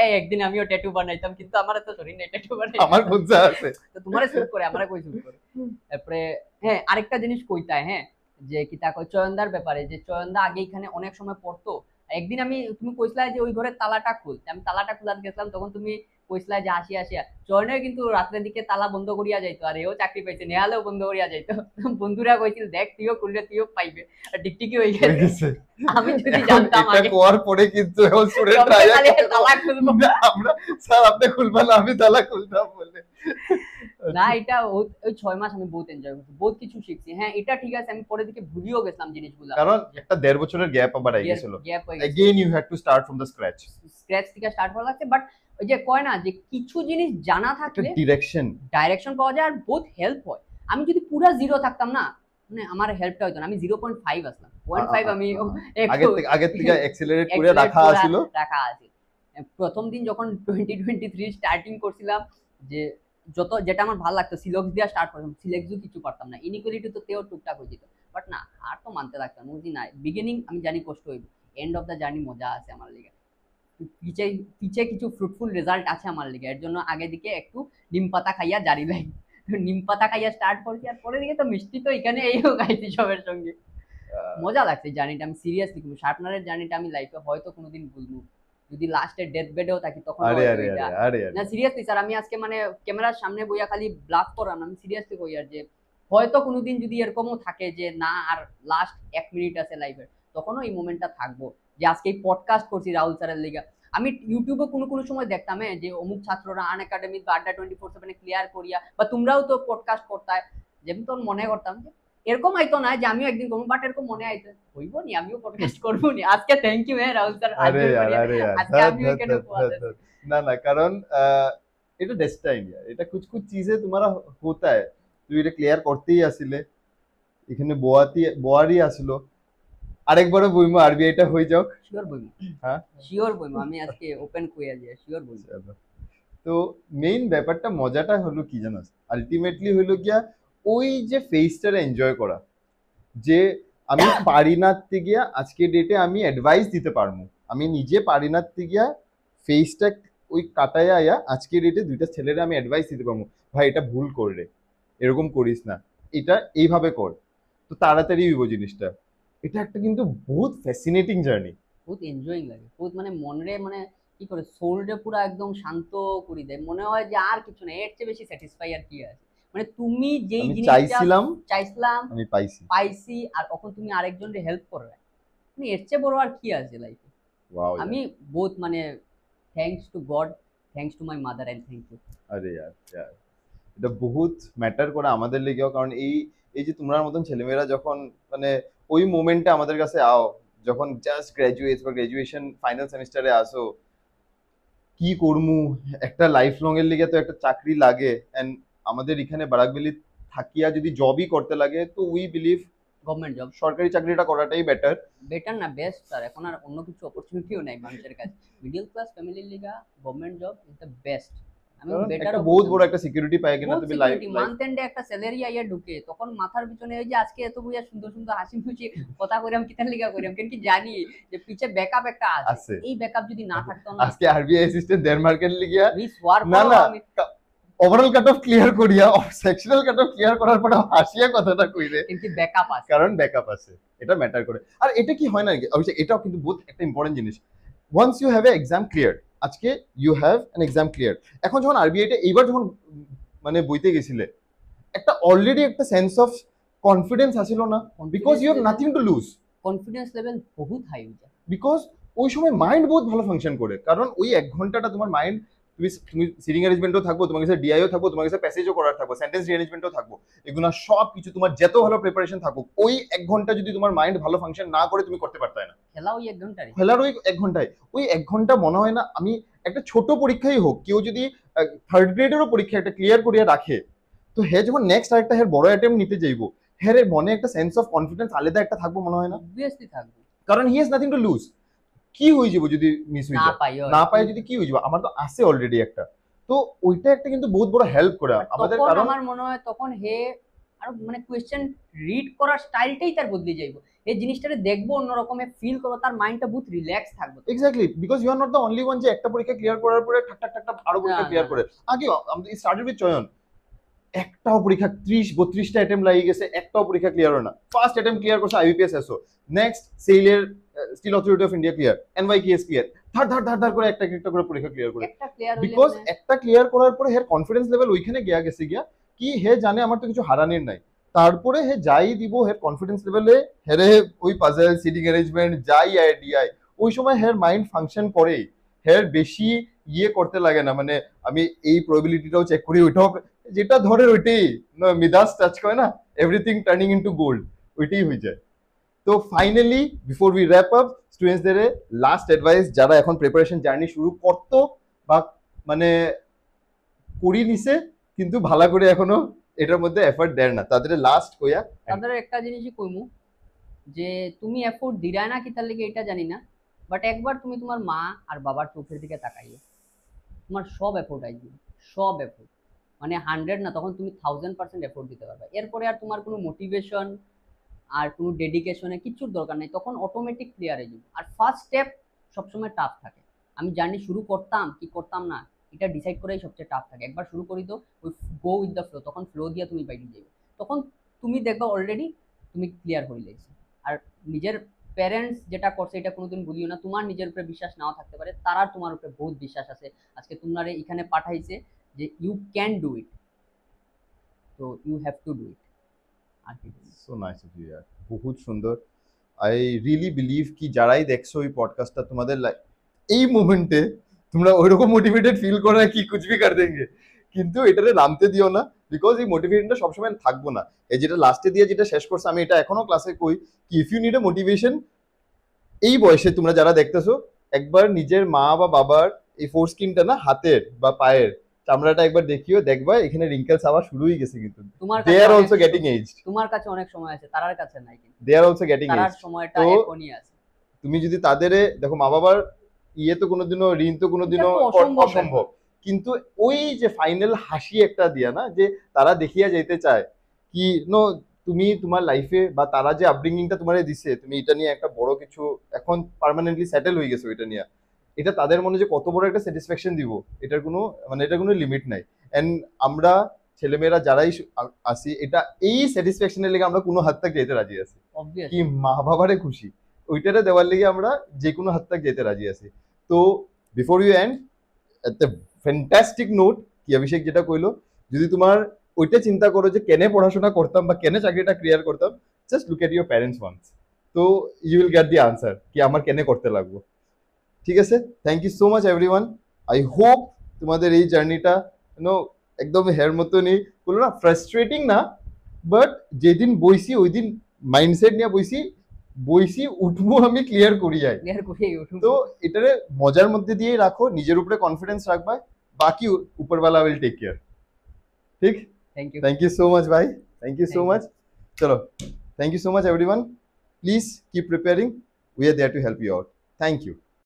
এই একদিন আমিও ট্যাটু বানাইতাম, কিন্তু আমার এত শরীর নেই ট্যাটু বানাই, আমার বুঝা আছে তো তোমারে শুট করে আমারে কই শুট করে। তারপরে হ্যাঁ আরেকটা জিনিস কইতায়, হ্যাঁ যে কিতা কই চয়নদার ব্যাপারে, যে চয়নদা আগে এখানে অনেক সময় পড়তো। একদিন আমি তুমি কইছিলা যে ওই ঘরের তালাটা খুল, আমি তালাটা খুলাতে গেছিলাম, তখন তুমি কইছিলা যে আসিয়া চয়নও কিন্তু রাত্রের দিকে তালা বন্ধ করিয়া যাইতো, আর এও চাকরি পাইছে, নেহালেও বন্ধ করিয়া যাইতো। বন্ধুরা কইছিল দেখ তুইও খুললে তুইও পাইবে, আর টিকটিকি হয়ে গেছে। আমি যদি জানতাম এটা আগে কোয়ার পরে কিন্তু এখন স্টুডেন্ট আয়া তালা খুলবো আমরা স্যার আপনি খুলবেন না, আমি তালা খুলতাম বলে। না। এটা ওই 6 মাস আমি বহুত এনজয় করছি, বহুত কিছু শিখছি। হ্যাঁ এটা ঠিক আছে, আমি পরে দিকে ভুলিও গেছিলাম জিনিসগুলো, কারণ একটা 1.5 বছরের গ্যাপ আবার আই গেছিল, গ্যাপ হয়ে গেছে, again you had to start from the scratch, scratch থেকে স্টার্ট করা লাগছে। বাট ওই যে কয় না যে কিছু জিনিস জানা একটা থাকলে ডাইরেকশন পাওয়া যায় আর বহুত হেল্প হয়। আমি যদি পুরা জিরো থাকতাম না, মানে আমার হেল্পটা হইতো না। আমি 0.5 আসলাম, 0.5 আমি আগে থেকে অ্যাক্সিলারেট করে রাখা ছিল। প্রথম দিন যখন 2023 স্টার্টিং করছিলাম, যে যেটা আমার ভালো লাগতো সিলক্স দিয়া স্টার্ট করতাম, সিলেক্সও কিছু পারতাম না, ইনইকুয়ালিটি তো তেও টুকটাক হয়ে যেত, বাট না আর তো মানতে লাগতাম, বুঝি না বিগিনিং আমি জানি কষ্ট হইব, এন্ড অফ দ্য জার্নি মজা আছে আমার লিগে, পিছে পিছে কিছু ফ্রুটফুল রেজাল্ট আছে আমার লিগে। এর জন্য আগে দিকে একটু নিম পাতা খাইয়া জারি লাই, নিম পাতা খাইয়া স্টার্ট করছি, আর পরে দিকে তো মিষ্টি তো এখানে এইও খাইছি সবের সঙ্গে। মজা লাগছে জার্নিটা, আমি সিরিয়াসলি কিন্তু শার্পনারের জার্নিটা আমি লাইফে হয়তো কোনোদিন ভুলবো, যদি লাস্টে ডেথ বেডেও থাকি তখন না সিরিয়াসলি স্যার, আমি আজকে মানে ক্যামেরার সামনে বইয়া খালি ব্লাফ করাম, আমি সিরিয়াসলি কই আর যে হয়তো কোনোদিন যদি এরকমও থাকে যে না আর লাস্ট 1 মিনিট আছে লাইফের, তখনও এই মোমেন্টটা থাকবো যে আজকে এই পডকাস্ট করছি রাহুল স্যারের লিগা। আমি ইউটিউবে কোনো সময় দেখতাম যে অমুক ছাত্ররা আন একাডেমি বা আড্ডা 24/7 ক্লিয়ার করিয়া, বা তোমরাও তো পডকাস্ট করতায়, যেমন তোর মনে করতাম যে এরকম আইতো না যে আমিও একদিন করবো, বাট এরকম মনে আইতো হইব নি আমিও পডকাস্ট করবো নি। আজকে থ্যাংক ইউ হ্যাঁ রাহুল স্যার, আজকে আমিও এখানে না কারণ এটা ডেস্টাইন, এটা কুछ कुछ चीजें तुम्हारा होता है, তুই এটা ক্লিয়ার করতেই আসিলে, এখানে বোয়ারই আসলো, আরেকবারও বইমো আরবিআইটা হয়ে যাক, শিওর বইমো, হ্যাঁ শিওর বইমো, আমি আজকে ওপেন কইয়া যাই শিওর বইমো। তো মেইন ব্যাপারটা মজাটা হলো কি জানোস, আলটিমেটলি হলো গিয়া ওই যে ফেসটা এনজয় করা, যে আমি পারি না গিয়া আজকে ডেটে আমি অ্যাডভাইস দিতে পারবো, আমি নিজে পারি না গিয়া ফেসটা ওই কাটায় আয়া আজকে ডেটে দুইটা ছেলেরা আমি অ্যাডভাইস দিতে পারবো, ভাই এটা ভুল করলে এরকম করিস না, এটা এইভাবে কর, তো তাড়াতাড়ি হইব জিনিসটা। এটা একটা কিন্তু বহুত ফ্যাসিনেটিং জার্নি, বহুত এনজয়িং লাগে, বহুত মানে মনরে মানে কি করে সোলটা পুরো একদম শান্ত করে দেয়, মনে হয় যে আর কিছু না, এর চেয়ে বেশি স্যাটিসফাই আর কি আছে। মানে তুমি যেই জিনিসটা চাইছিলাম আমি পাইছি, আর এখন তুমি আরেকজনকে হেল্প করবে, মানে এর চেয়ে বড় আর কি আছে লাইফে। আমি বহুত মানে thanks to God, thanks to my mother and thank you. আরে यार এটা বহুত ম্যাটার করে আমাদের লেগেও, কারণ এই এই যে তোমার মতন ছেলেমেয়েরা যখন মানে ওই মোমেন্টে আমাদের কাছে আও, যখন জাস্ট গ্রাজুয়েট বা গ্রাজুয়েশন ফাইনাল সেমিস্টারে আসো, কি করমু, একটা লাইফ লং এর লিগে তো একটা চাকরি লাগে, এন্ড আমাদের এখানে বারাকবেলি থাকিয়া যদি জবই করতে লাগে তো উই বিলিভ গভর্নমেন্ট জব সরকারি চাকরিটা করাটাই বেটার। বেটার না, বেস্ট স্যার। এখন আর অন্য কিছু অপরচুনিটিও নাই মানুষের কাছে। মিডল ক্লাস ফ্যামিলির লিগা government job is the best. আমি বেটার একটা বহুত বড় একটা সিকিউরিটি পায় কিনা তুমি লাইফ মান্থ এন্ডে একটা স্যালারি আইয়া ঢুকে, তখন মাথার পিছনে ওই যে আজকে এত বুঝা সুন্দর সুন্দর হাসি খুশি কথা কইরাম কিতার লিগা কইরাম, কেন কি জানি যে পিছে ব্যাকআপ একটা আছে। এই ব্যাকআপ যদি না থাকতো না, আজকে আরবিআই অ্যাসিস্ট্যান্ট ডেনমার্কের লিগা মিস ওয়ার না না আমি ওভারঅল কাট অফ ক্লিয়ার করিয়া সেকশনাল কাট অফ ক্লিয়ার করার পরে হাসিয়া কথাটা কইরে, কিন্তু ব্যাকআপ আছে, কারণ ব্যাকআপ আছে, এটা ম্যাটার করে। আর এটা কি হয় না অবশ্যই, এটাও কিন্তু বহুত একটা ইম্পর্টেন্ট জিনিস। Once you have a exam clear, আজকে you have an exam clear, এখন যখন আরবিআইটা এইবার যখন মানে বইতে গেছিলে, একটা অলরেডি একটা সেন্স অফ কনফিডেন্স আসিল না, because you have nothing to lose. Confidence level বহুত হাই হয়ে যায়, বিকজ ওই সময় মাইন্ড বহুত ভালো ফাংশন করে, কারণ ওই 1 ঘন্টাটা তোমার মাইন্ড, তুমি সিটিং অ্যারেঞ্জমেন্টও থাকবো, তোমার কাছে ডিআইও থাকবো, তোমার কাছে প্যাসেজও করার থাকবো, সেন্টেন্স রিঅ্যারেঞ্জমেন্টও থাকবো, এগুলো সব কিছু তোমার যত ভালো প্রিপারেশন থাকুক, ওই 1 ঘন্টা যদি তোমার মাইন্ড ভালো ফাংশন না করে তুমি করতে পারতে না। খেলা ওই 1 ঘন্টারই, খেলার ওই 1 ঘন্টায়, ওই 1 ঘন্টা মনে হয় না, আমি একটা ছোট পরীক্ষাই হোক, কেউ যদি 3rd গ্রেডেরও পরীক্ষা একটা ক্লিয়ার করিয়া রাখে, তো হে যখন নেক্সট আরেকটা হের বড় অ্যাটেম্প নিতে যাইবো, হের মনে একটা সেন্স অফ কনফিডেন্স আলাদা একটা থাকবো মনে হয় না, অবভিয়াসলি থাকবে, কারণ he has nothing to loose. কি হয়ে যাবো যদি মিস হয়ে যায়, না পাই যদি কি হয়ে যাবো, আমার তো আছে অলরেডি একটা, তো ওইটা একটা কিন্তু বহুত বড় হেল্প করে আমাদের। কারণ আমার মনে হয় তখন হে আর মানে কোয়েশ্চেন রিড করার স্টাইলটাই তার বদলে যাইবো, এই জিনিসটারে দেখবো অন্যরকম ফিল করবো, তার মাইন্ডটা বহুত রিল্যাক্স থাকবে। Exactly, because you are not the only one যে একটা পরীক্ষা ক্লিয়ার করার পরে ঠাক ঠাক ঠাক আরো পরীক্ষা ক্লিয়ার করে। আগে আমাদের স্টার্টেড উইথ চয়ন, একটাও পরীক্ষা 30-32টা অ্যাটেম্প লাগিয়ে গেছে, একটাও পরীক্ষা ক্লিয়ার হয় না। ফার্স্ট অ্যাটেম্প ক্লিয়ার করছে আইবিপিএস এসও, নেক্সট সেলের Steel Authority of India clear, NYKS clear, ধার ধার ধার ধার করে একটা একটা করে পরীক্ষা ক্লিয়ার করে, বিকজ একটা ক্লিয়ার করার পরে হের কনফিডেন্স লেভেল ওইখানে গিয়া গেছে গিয়া কি হে জানে আমার তো কিছু হারানোর নাই, তারপরে হে যাই দিব হের কনফিডেন্স লেভেলে হেরে ওই পাজল সিটিং অ্যারেঞ্জমেন্ট যাই আইডিয়াই ওই সময় হের মাইন্ড ফাংশন করে, হের বেশি ইয়ে করতে লাগে না, মানে আমি এই প্রবাবিলিটিটাও চেক করি, ওইটাও যেটা ধরে ওইটাই মিদাস টাচ করে না, এভরিথিং টার্নিং ইনটু গোল্ড, ওইটাই হয়ে যায়। তো finally before we wrap up, স্টুডেন্টসদের লাস্ট অ্যাডভাইস, যারা এখন প্রিপারেশন জার্নি শুরু করতো বা মানে করি নিছে কিন্তু ভালো করে এখনো এটার মধ্যে এফর্ট দেয় না, তাদের লাস্ট কইয়া তাদের একটা জিনিসই কইমু যে তুমি এফোর্ট দিরায় না কি তার লিগে এটা জানি না, বাট একবার তুমি তোমার মা আর বাবার চোখের দিকে তাকাইয়ে তোমার সব এফোর্ট আসবে, সব এফোর্ট মানে 100 না, তখন তুমি 1000% এফোর্ট দিতে পারবে। এরপরে আর তোমার কোনো মোটিভেশন আর কোনো ডেডিকেশনে কিছুর দরকার নেই, তখন অটোমেটিক ক্লিয়ার হয়ে যাবে। আর ফার্স্ট স্টেপ সবসময় টাফ থাকে, আমি জার্নি শুরু করতাম কি করতাম না এটা ডিসাইড করেই সবচেয়ে টাফ থাকে। একবার শুরু করি তো ওই গো উইথ দ্য ফ্লো, তখন ফ্লো দিয়ে তুমি বাইরে যাবে, তখন তুমি দেখবা অলরেডি তুমি ক্লিয়ার হয়ে গেছে। আর নিজের প্যারেন্টস যেটা করছে এটা কোনোদিন ভুলিও না, তোমার নিজের উপরে বিশ্বাস নাও থাকতে পারে, তারা তোমার উপরে বহুত বিশ্বাস আছে, আজকে তোমরা এখানে পাঠাইছে যে ইউ ক্যান ডু ইট, তো you have to do it. আর কি সো নাইস অফ ইউ ইয়ার, বহুত সুন্দর। আই রিয়েলি বিলিভ কি যারাই দেখছো এই পডকাস্টটা, তোমাদের এই মোমেন্টে তোমরা ওইরকম মোটিভেটেড ফিল করে কি কুছ ভি কর দেঙ্গে, কিন্তু এটারে নামতে দিও না, বিকজ এই মোটিভেশনটা সবসময় থাকবো না। এই যেটা লাস্টে দিয়ে যেটা শেষ করছে, আমি এটা এখনো ক্লাসে কই কি if you need a motivation, এই বয়সে তোমরা যারা দেখতেছো একবার নিজের মা বা বাবার এই ফোর স্কিনটা না, হাতের বা পায়ের চামড়াটা একবার দেখিও, দেখবা এখানে রিঙ্কেলস আবার শুরু হয়ে গেছে, কিন্তু দে আর অলসো গেটিং এজড। তোমার কাছে অনেক সময় আছে, তারার কাছে নাই, কিন্তু দে আর অলসো গেটিং এজড, তারার সময়টা এখনই আছে। তুমি যদি তাদের দেখো, মা বাবার ইয়ে তো কোনোদিনও ঋণ তো কোনোদিনও অসম্ভব, কিন্তু ওই যে ফাইনাল হাসি একটা দিয়া না, যে তারা দেখিয়া যেতে চায় কি নো তুমি তোমার লাইফে বা তারা যে আপব্রিঙ্গিংটা তোমারে দিছে, তুমি এটা নিয়ে একটা বড় কিছু এখন পার্মানেন্টলি সেটেল হয়ে গেছো এটা নিয়ে, এটা তাদের মনে যে কত বড় একটা স্যাটিসফ্যাকশন দিব, এটার কোনো মানে এটার কোনো লিমিট নাই। এন্ড আমরা ছেলেমেয়েরা যারাই আসি, এটা এই স্যাটিসফ্যাকশনের লেগে আমরা কোনো হাত তাক যেতে রাজি আছি, কি মা বাবারে খুশি ওইটারে দেওয়ার লেগে আমরা যে কোনো হাত তাক যেতে রাজি আছি। তো বিফোর ইউ এন্ড একটা ফ্যান্টাস্টিক নোট কি অভিষেক যেটা কইলো, যদি তোমার ওইটা চিন্তা করো যে কেনে পড়াশোনা করতাম বা কেনে চাকরিটা ক্লিয়ার করতাম, just look at your parents once, তো you will get the answer কি আমার কেনে করতে লাগবো। ঠিক আছে, thank you so much everyone. I hope তোমাদের এই জার্নিটা একদম হের মতনই বললো না, ফ্রাস্ট্রেটিং না, বাট যেদিন বইছি ওই দিন মাইন্ডসেট নিয়ে বইছি উঠবো আমি ক্লিয়ার করি যাই। ক্লিয়ার করে ইউটিউব তো এটারে মজার মধ্যে দিয়েই রাখো, নিজের উপরে কনফিডেন্স রাখবা, বাকি উপরওয়ালা উইল টেক কেয়ার। ঠিক, থ্যাংক ইউ সো মাচ ভাই, thank you so Thank you. Much. চলো, thank you so much everyone, please keep preparing, we are there to help you out. Thank you.